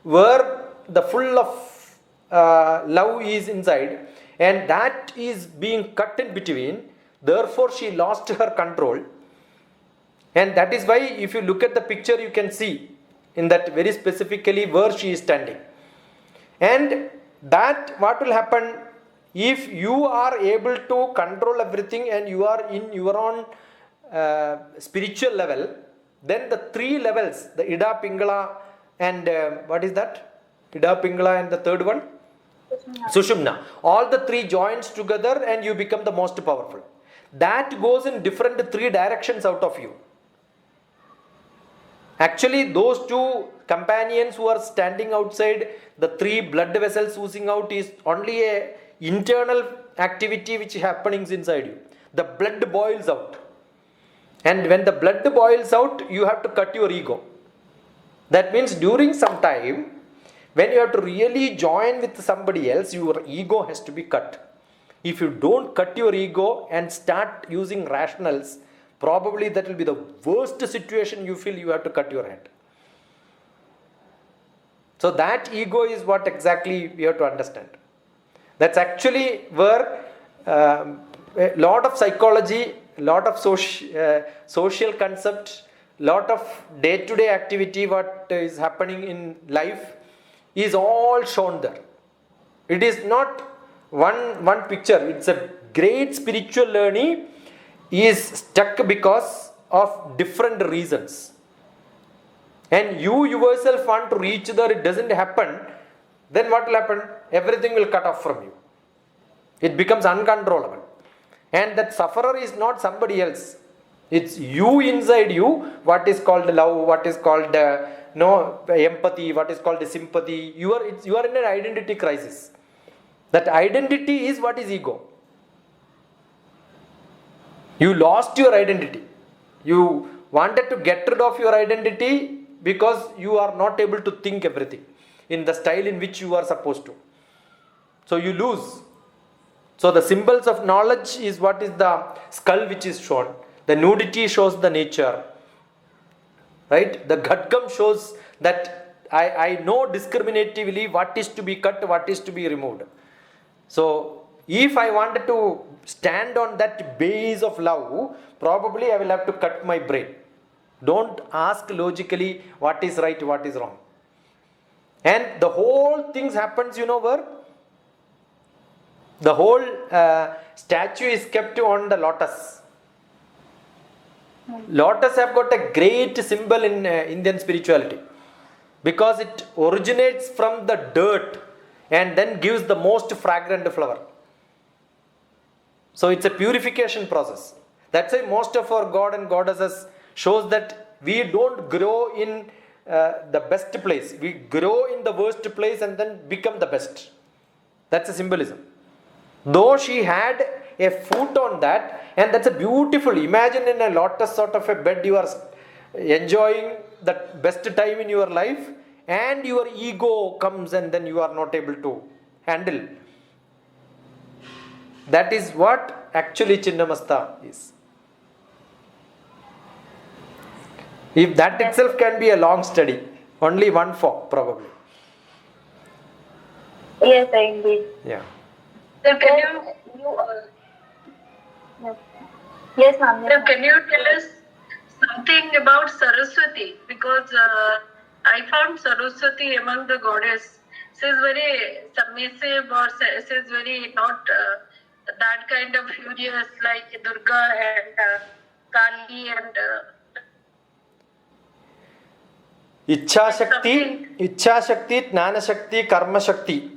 where the full of love is inside, and that is being cut in between. Therefore she lost her control. And that is why if you look at the picture, you can see in that very specifically where she is standing. And that what will happen if you are able to control everything and you are in your own spiritual level, then the three levels, the Ida, Pingala and what is that? Ida, Pingala and the third one? Sushumna. All the three joins together and you become the most powerful. that goes in different three directions out of you. Actually, those two companions who are standing outside, the three blood vessels oozing out is only a internal activity which is happening inside you. The blood boils out. And when the blood boils out, you have to cut your ego. That means during some time, when you have to really join with somebody else, your ego has to be cut. If you don't cut your ego and start using rationals, probably that will be the worst situation you feel you have to cut your head. So that ego is what exactly we have to understand. That's actually where a lot of psychology, a lot of social concept, lot of day-to-day activity, what is happening in life is all shown there. It is not one picture. It's a great spiritual learning is stuck because of different reasons. And you yourself want to reach there, it doesn't happen, then what will happen? Everything will cut off from you. It becomes uncontrollable. And that sufferer is not somebody else. It's you inside you, what is called love, what is called empathy, what is called sympathy. You are in an identity crisis. That identity is what is ego. You lost your identity. You wanted to get rid of your identity because you are not able to think everything in the style in which you are supposed to. So you lose. So the symbols of knowledge is what is the skull which is shown. The nudity shows the nature. Right? The Ghatkam shows that I know discriminatively what is to be cut, what is to be removed. So if I wanted to stand on that base of love, probably I will have to cut my brain. Don't ask logically what is right, what is wrong. And the whole thing happens, where? The whole statue is kept on the lotus. Lotus have got a great symbol in Indian spirituality because it originates from the dirt and then gives the most fragrant flower. So it's a purification process. That's why most of our god and goddesses shows that we don't grow in the best place. We grow in the worst place and then become the best. That's a symbolism. Though she had a foot on that, and that's a beautiful, imagine in a lotus sort of a bed, you are enjoying the best time in your life, and your ego comes and then you are not able to handle. That is what actually Chinnamasta is. If that itself can be a long study, only one form probably. Yes, I agree. Yeah. So can Yes, ma'am. Yes, ma'am. can you tell us something about Saraswati? Because I found Saraswati among the goddess. She is very submissive, or she is very not that kind of furious like Durga and Kali and. Ichha Shakti, Jnana Shakti, Karma Shakti.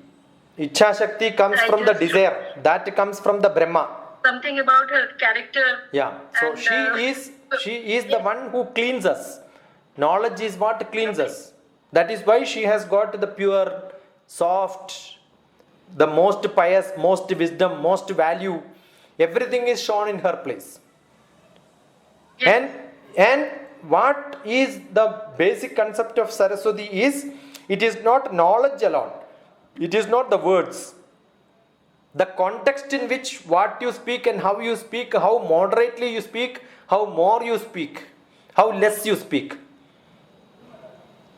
Ichha Shakti comes from the desire. That comes from the Brahma. Something about her character. Yeah. So And, she is the one who cleans us. Knowledge is what cleans us. That is why she has got the pure, soft, the most pious, most wisdom, most value. Everything is shown in her place. Yes. And what is the basic concept of Saraswati is, it is not knowledge alone. It is not the words. The context in which what you speak and how you speak, how moderately you speak, how more you speak, how less you speak.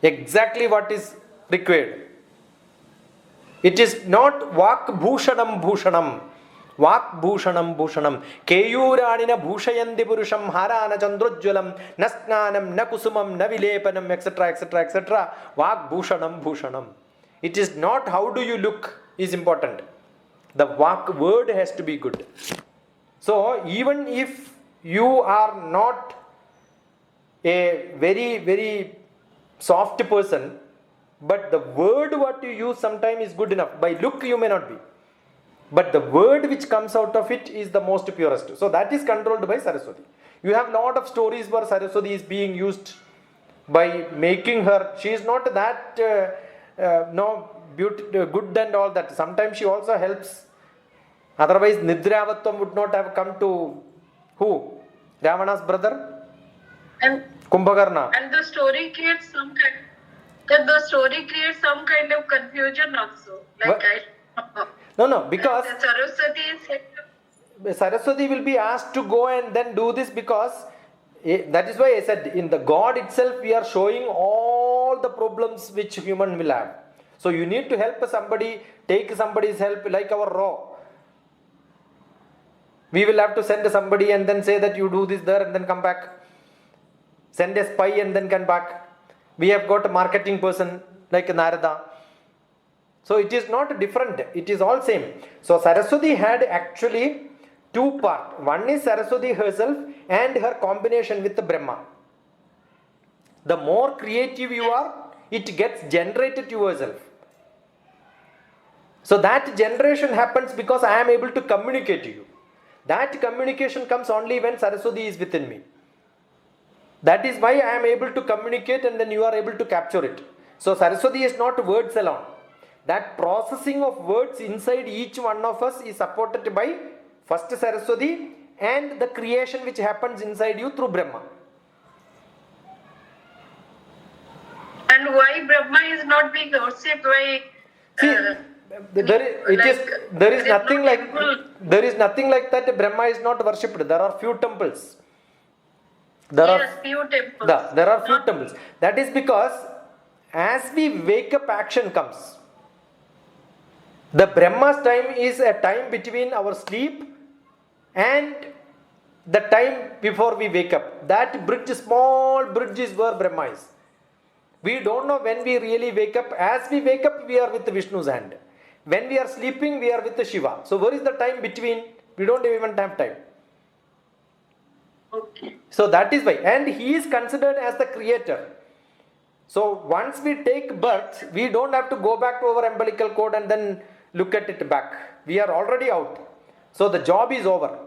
Exactly what is required. It is not Vak Bhushanam Bhushanam. Vak Bhushanam Bhushanam. Keyuranina Bhushayandi Purusham Harana Chandrojwalam Nasnanam Nakusumam Navilepanam etc. etc. etc. Vak Bhushanam Bhushanam. It is not how do you look is important. The Vak word has to be good. So even if you are not a very, very soft person, but the word what you use sometimes is good enough. By look you may not be. but the word which comes out of it is the most purest. So that is controlled by Saraswati. You have lot of stories where Saraswati is being used by making her, she is not that good and all that. Sometimes she also helps. Otherwise Nidravatvam would not have come to who? Ravana's brother? And Kumbhakarna. and the story creates some kind of confusion also. What? No, because The Saraswati is said to Saraswati will be asked to go and then do this, because that is why I said in the God itself we are showing all the problems which human will have. So you need to help somebody, take somebody's help, like our raw. We will have to send somebody and then say that you do this there and then come back. Send a spy and then come back. We have got a marketing person like Narada. So it is not different, it is all same. So Saraswati had actually two parts. One is Saraswati herself and her combination with the Brahma. The more creative you are, it gets generated to yourself. So that generation happens because I am able to communicate to you. That communication comes only when Saraswati is within me. That is why I am able to communicate and then you are able to capture it. So Saraswati is not words alone. That processing of words inside each one of us is supported by first Saraswati and the creation which happens inside you through Brahma. And why Brahma is not being worshipped by there is nothing like that. Brahma is not worshipped. There are few temples. There are few temples. That is because as we wake up, action comes. The Brahma's time is a time between our sleep and the time before we wake up. That bridge, small bridge, is where Brahma is. We don't know when we really wake up. As we wake up, we are with Vishnu's hand. When we are sleeping, we are with Shiva. So where is the time between? We don't even have time. Okay. So that is why. And he is considered as the creator. So once we take birth, we don't have to go back to our umbilical cord and then look at it back. We are already out. So the job is over.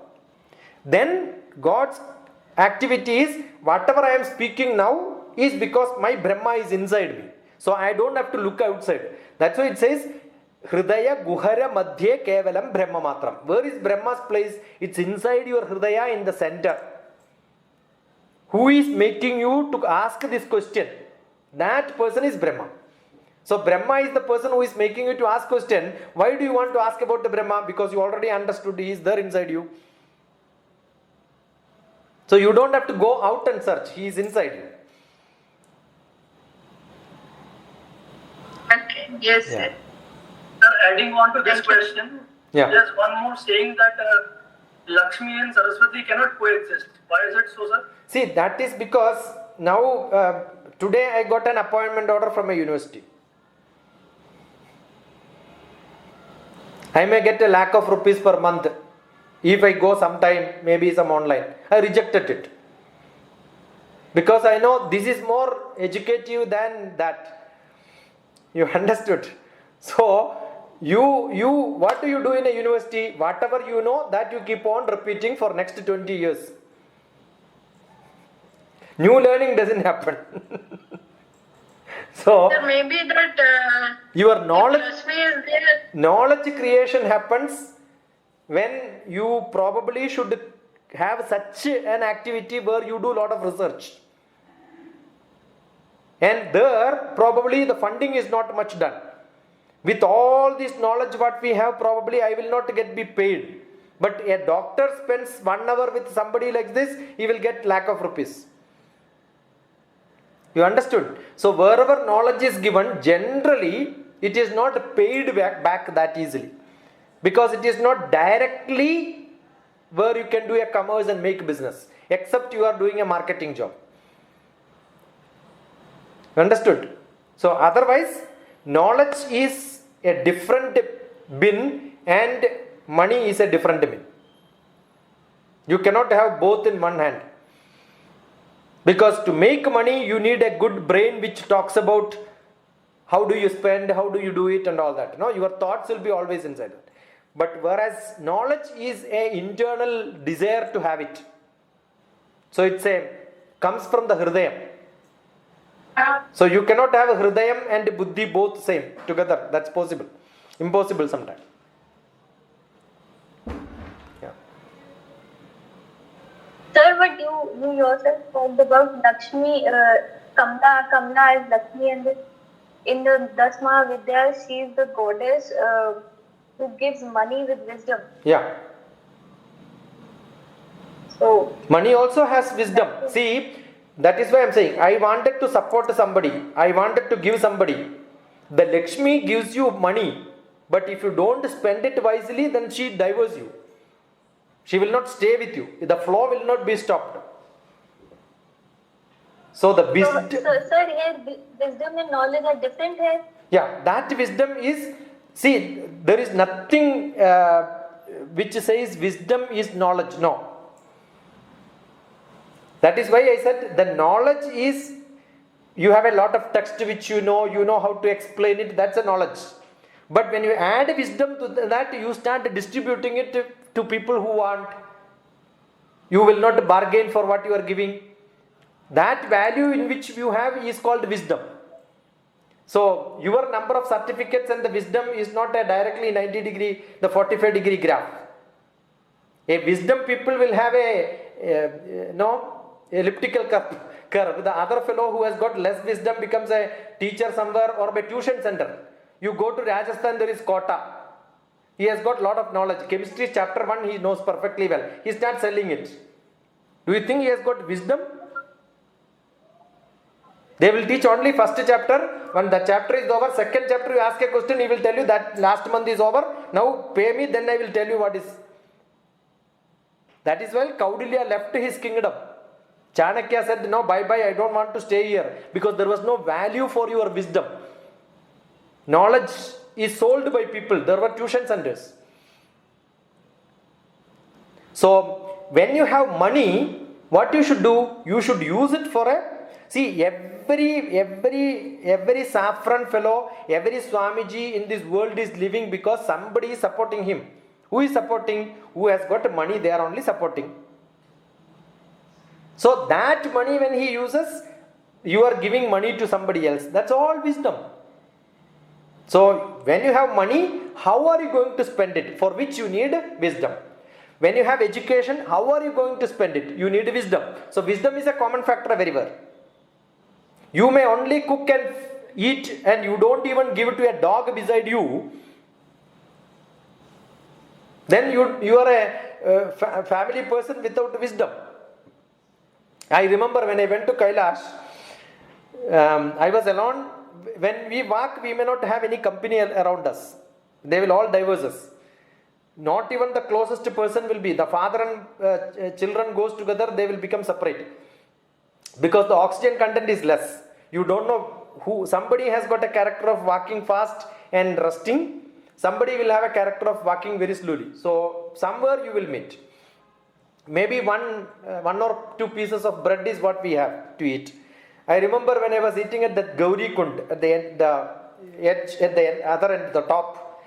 Then God's activity is, whatever I am speaking now is because my Brahma is inside me. So I don't have to look outside. That's why it says, Hridaya Guhara Madhye Kevalam Brahma Matram. Where is Brahma's place? It's inside your Hridaya, in the center. Who is making you to ask this question? That person is Brahma. So Brahma is the person who is making you to ask question. Why do you want to ask about the Brahma? Because you already understood he is there inside you. So you don't have to go out and search. He is inside you. Okay. Yes, Yeah. sir. Sir, adding on to this question, Yeah. there's one more saying that Lakshmi and Saraswati cannot coexist. Why is it so, sir? See, that is because now today I got an appointment order from a university. I may get ₹1,00,000 per month if I go sometime, maybe some online. I rejected it because I know this is more educative than that. You understood? So what do you do in a university? Whatever you know, that you keep on repeating for next 20 years. New learning doesn't happen. So Sir, maybe that your knowledge Lakshmi is there. knowledge creation happens when you probably should have such an activity where you do a lot of research. And there probably the funding is not much done. With all this knowledge what we have, probably I will not be paid. But a doctor spends 1 hour with somebody like this, he will get ₹1,00,000. You understood? So wherever knowledge is given, generally it is not paid back that easily. Because it is not directly where you can do a commerce and make business. Except you are doing a marketing job. Understood? So otherwise, knowledge is a different bin and money is a different bin. You cannot have both in one hand. Because to make money, you need a good brain which talks about how do you spend, how do you do it and all that. No, your thoughts will be always inside it. But whereas knowledge is a internal desire to have it. So it's comes from the hridayam. So you cannot have hridayam and buddhi both same together. That's possible. Impossible sometimes. Yeah. Sir, but you yourself talked about Lakshmi, Kamla as Lakshmi, and in the Dasma Vidya, she is the goddess who gives money with wisdom. Yeah. So Money also has wisdom. See, that is why I'm saying I wanted to support somebody. I wanted to give somebody. The Lakshmi gives you money, but if you don't spend it wisely, then she divorces you. She will not stay with you. The flow will not be stopped. So the wisdom. sir, here wisdom and knowledge are different here. Yeah, that wisdom is. See, there is nothing which says wisdom is knowledge. No. That is why I said the knowledge is, you have a lot of text which you know how to explain it, that's a knowledge. But when you add wisdom to that, you start distributing it to people who want. You will not bargain for what you are giving. That value in which you have is called wisdom. So your number of certificates and the wisdom is not a directly 90 degree, the 45 degree graph. A wisdom people will have a elliptical curve. The other fellow who has got less wisdom becomes a teacher somewhere or a tuition center. You go to Rajasthan, there is Kota. He has got lot of knowledge. Chemistry chapter 1 he knows perfectly well. He starts selling it. Do you think he has got wisdom? They will teach only first chapter. When the chapter is over, second chapter you ask a question, he will tell you that last month is over. Now pay me, then I will tell you what is. That is why Kaudilya left his kingdom. Chanakya said, no, bye-bye, I don't want to stay here. Because there was no value for your wisdom. Knowledge is sold by people. There were tuition centers. So, when you have money, what you should do? You should use it for a... See, every saffron fellow, every Swamiji in this world is living because somebody is supporting him. Who is supporting? Who has got money, they are only supporting. So that money when he uses, you are giving money to somebody else. That's all wisdom. So when you have money, how are you going to spend it? For which you need wisdom. When you have education, how are you going to spend it? You need wisdom. So wisdom is a common factor everywhere. You may only cook and eat and you don't even give it to a dog beside you. Then you are a family person without wisdom. I remember when I went to Kailash, I was alone. When we walk, we may not have any company around us. They will all divorce us. Not even the closest person will be. The father and children goes together, they will become separate. Because the oxygen content is less. You don't know who. Somebody has got a character of walking fast and resting. Somebody will have a character of walking very slowly. So somewhere you will meet. Maybe one or two pieces of bread is what we have to eat. I remember when I was eating at that Gauri Kund at the end, the edge at the other end, the top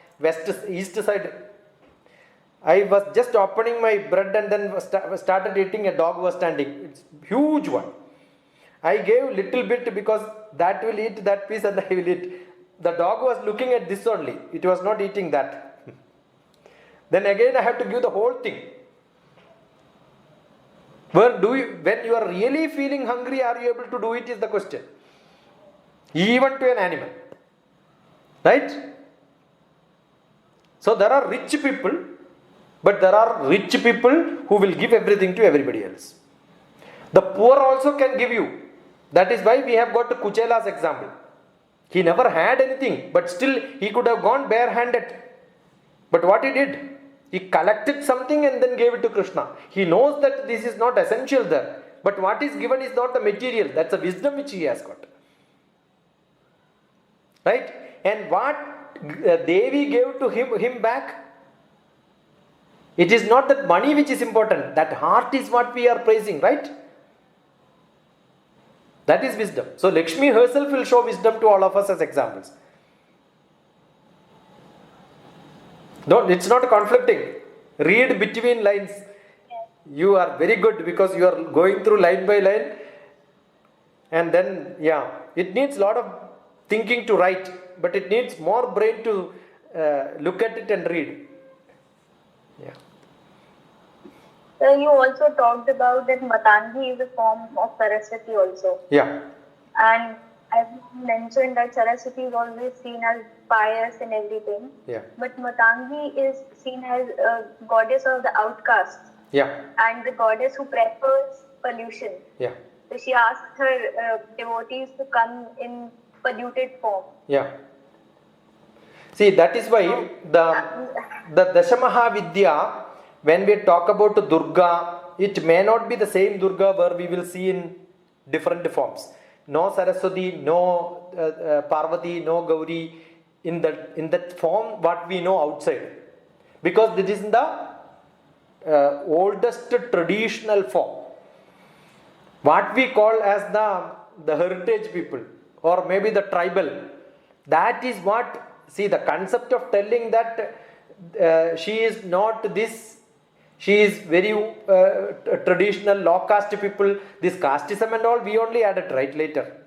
east side. I was just opening my bread and then started eating. A dog was standing. It's huge one. I gave little bit because that will eat that piece and I will eat. The dog was looking at this only. It was not eating that. Then again I have to give the whole thing. When you are really feeling hungry, are you able to do it is the question. Even to an animal. Right? So there are rich people, but there are rich people who will give everything to everybody else. The poor also can give you. That is why we have got Kuchela's example. He never had anything, but still he could have gone barehanded. But what he did? He collected something and then gave it to Krishna. He knows that this is not essential there. But what is given is not the material. That's a wisdom which he has got. Right? And what Devi gave to him back? It is not that money which is important. That heart is what we are praising, right? That is wisdom. So Lakshmi herself will show wisdom to all of us as examples. No, it's not conflicting. Read between lines. You are very good because you are going through line by line. And then, yeah, it needs a lot of thinking to write, but it needs more brain to look at it and read. Yeah. So you also talked about that Matangi is a form of Saraswati also. Yeah. And I've mentioned that Saraswati is always seen as pious and everything. Yeah. But Matangi is seen as a goddess of the outcast Yeah. and the goddess who prefers pollution. Yeah. So she asked her devotees to come in polluted form. Yeah. See, that is why the Dashamaha Vidya, when we talk about Durga, it may not be the same Durga where we will see in different forms. No Saraswati, no Parvati, no Gauri in that form what we know outside. Because this is the oldest traditional form. What we call as the heritage people or maybe the tribal, that is what, see, the concept of telling that she is not this, she is very traditional low caste people, this casteism and all we only added right later.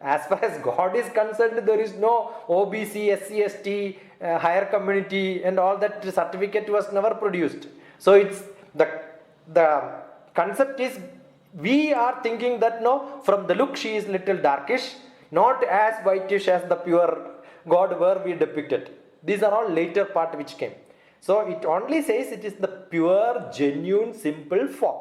As far as God is concerned, there is no OBC, SC, ST, higher community and all that certificate was never produced. So it's the concept is, we are thinking that no, from the look she is little darkish, not as whitish as the pure God were we depicted. These are all later part which came. So it only says it is the pure, genuine, simple form.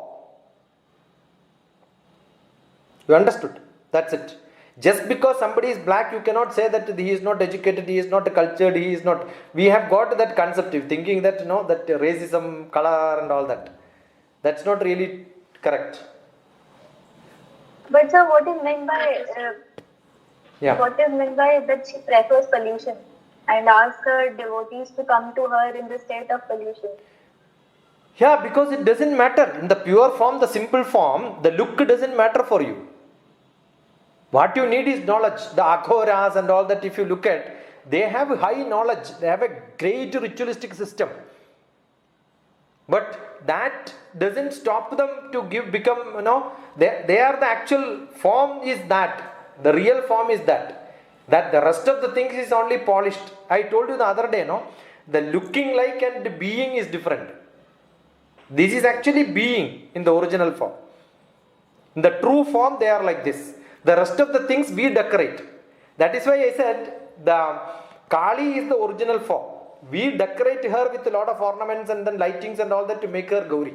You understood? That's it. Just because somebody is black, you cannot say that he is not educated, he is not cultured, he is not. We have got that concept of thinking that that racism, color and all that. That's not really correct. But sir, what is meant by what is meant by that she prefers pollution and asks her devotees to come to her in the state of pollution? Yeah, because it doesn't matter. In the pure form, the simple form, the look doesn't matter for you. What you need is knowledge. The Aghoras and all that, if you look at, they have high knowledge. They have a great ritualistic system. But that doesn't stop them to become, they are the actual form is that. The real form is that. That the rest of the things is only polished. I told you the other day, the looking like and the being is different. This is actually being in the original form. In the true form, they are like this. The rest of the things we decorate. That is why I said the Kali is the original form. We decorate her with a lot of ornaments and then lightings and all that to make her Gauri.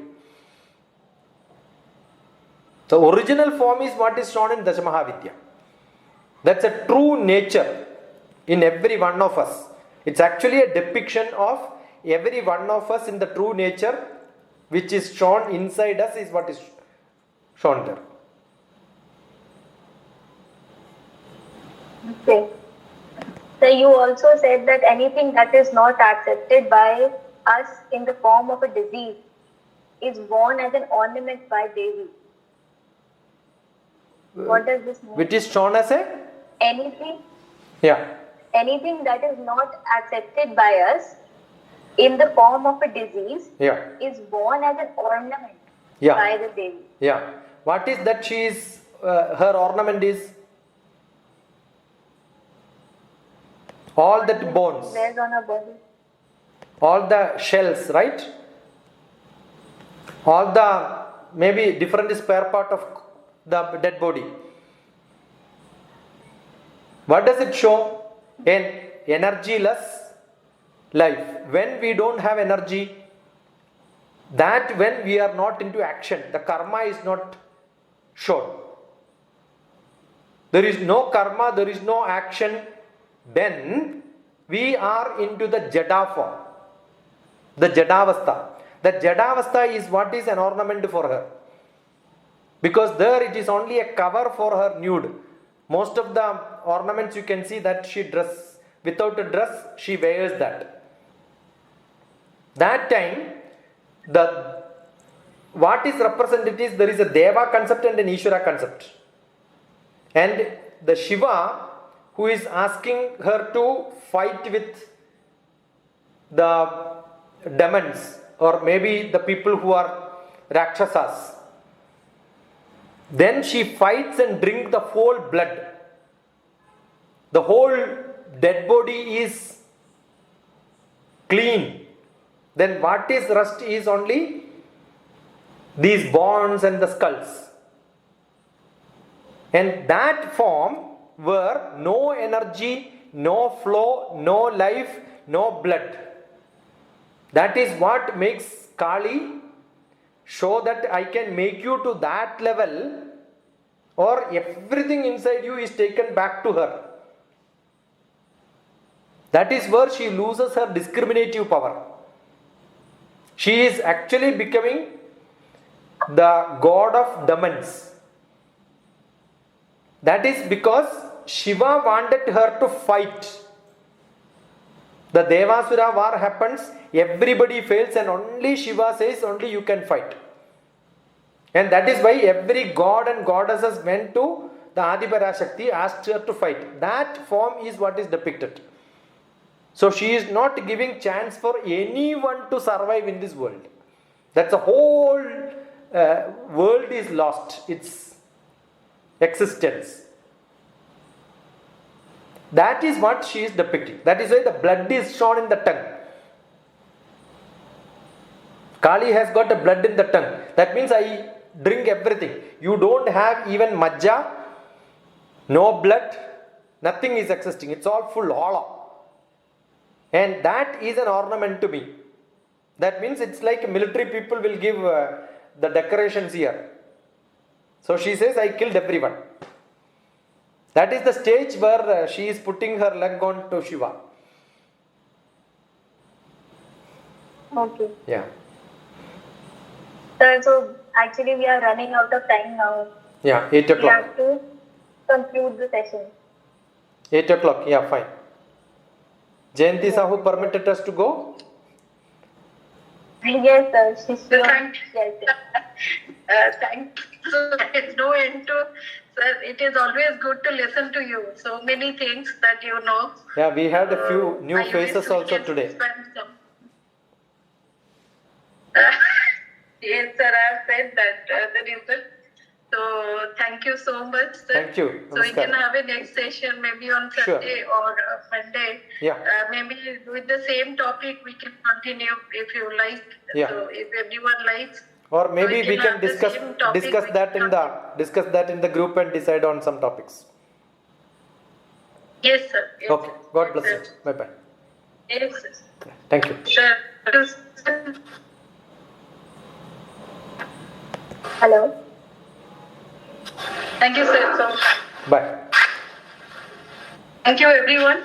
So original form is what is shown in Dashamahavidya. That's a true nature in every one of us. It's actually a depiction of every one of us in the true nature which is shown inside us is what is shown there. Okay. So you also said that anything that is not accepted by us in the form of a disease is worn as an ornament by Devi. What does this mean? Which is shown as a? Anything? Yeah. Anything that is not accepted by us in the form of a disease is worn as an ornament by the Devi. Yeah. What is that she is, her ornament is? All that bones. Wears on her body. All the shells, right? All the maybe different spare part of the dead body. What does it show? An energyless life. When we don't have energy, that when we are not into action, the karma is not shown. There is no karma, there is no action. Then we are into the Jada form. The Jadavastha. The Jadavastha is what is an ornament for her. Because there it is only a cover for her nude. Most of the ornaments you can see that she dress. Without a dress, she wears that. That time, what is represented is there is a Deva concept and an Ishvara concept. And the Shiva, who is asking her to fight with the demons or maybe the people who are Rakshasas. Then she fights and drinks the whole blood. The whole dead body is clean. Then what is rust is only these bones and the skulls. And that form where no energy, no flow, no life, no blood. That is what makes Kali show that I can make you to that level, or everything inside you is taken back to her. That is where she loses her discriminative power. She is actually becoming the god of demons. That is because Shiva wanted her to fight. The Devasura war happens, everybody fails, and only Shiva says only you can fight. And that is why every god and goddesses went to the Adiparashakti, asked her to fight. That form is what is depicted. So she is not giving chance for anyone to survive in this world. That's the whole world is lost, its existence. That is what she is depicting. That is why the blood is shown in the tongue. Kali has got the blood in the tongue. That means I drink everything. You don't have even majja, no blood, nothing is existing. It's all full, hollow. And that is an ornament to me. That means it's like military people will give the decorations here. So she says, I killed everyone. That is the stage where she is putting her leg on to Shiva. Okay. Yeah. Sir, so actually we are running out of time now. Yeah, 8 We o'clock. have to conclude the session. 8 o'clock, yeah, fine. Jayanti Sahu permitted us to go? Yes, sir. She's Sir, sure. thank Yes, thank you. So there's no end to, sir. It is always good to listen to you. So many things that you know. Yeah, we had a few new I wish faces we also can today. spend some. Yes, sir. I have said that the result. So thank you so much, sir. Thank you. So we can Namaskar. have a next session maybe on Sure. Sunday or Monday. Yeah. Maybe with the same topic we can continue if you like. Yeah. So if everyone likes. Or maybe So we can have the discuss same topic, discuss we that can in the group and decide on some topics. Yes, sir. Yes, Okay. God yes, bless sir. you. Bye bye. Yes, sir. Thank you. Sir. Hello. Thank you, sir. So, Bye. thank you, everyone.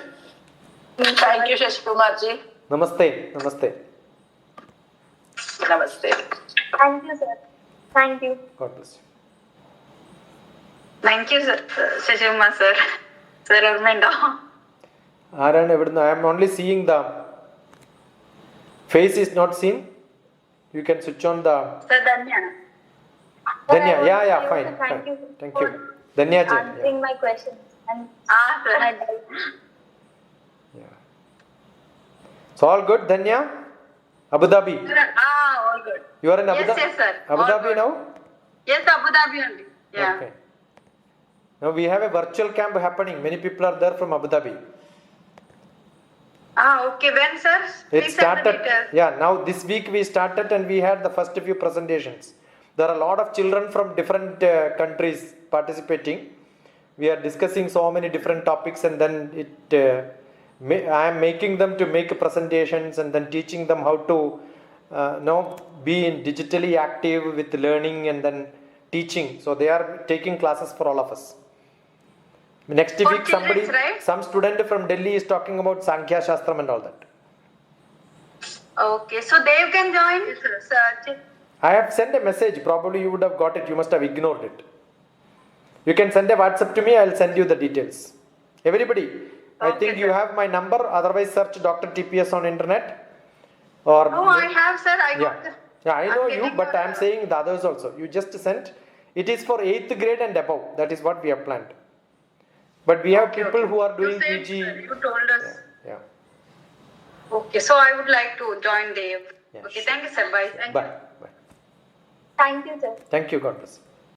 Thank you, Shashi Kumar ji. Namaste. Namaste. Namaste. Thank you, sir. Thank you. God bless you. Thank you, sir. Shashi Kumar, sir. Sir Armando. Aaron, I am only seeing the face is not seen. You can switch on the Sir Danya. Danya. Sir, I Yeah, want to fine. say Fine. Thank you. Thank for you. Danya ji. answering my questions and Sir. my doubts. Yeah. It's all good, Danya? Abu Dhabi. All good. You are in Abu Yes, Dhabi? yes, sir. Abu All Dhabi good. now? Yes, Abu Dhabi only. Yeah. Okay. Now we have a virtual camp happening. Many people are there from Abu Dhabi. Okay. When, sir? It Please send the started. details. Yeah, now this week we started and we had the first few presentations. There are a lot of children from different countries participating. We are discussing so many different topics and then I am making them to make presentations and then teaching them how to be digitally active with learning and then teaching. So they are taking classes for all of us. Next For week children's, right? some student from Delhi is talking about Sankhya Shastram and all that. Okay. So Dave can join? Yes, sir. I have sent a message. Probably you would have got it. You must have ignored it. You can send a WhatsApp to me. I'll send you the details. Everybody, I Okay, think you sir. have my number. Otherwise, search Dr. TPS on internet. Or No, I have, sir. I yeah, got the. yeah. I know I'm you, getting but the- I am saying the others also. You just sent. It is for 8th grade and above. That is what we have planned. But we have Okay, people okay. who are doing You said, PG. sir, you told us. Yeah. Okay, so I would like to join Dev. Yeah, Okay, sure. thank you, sir. Bye. Thank you. Bye. Bye. Thank you, sir. Thank you. God bless.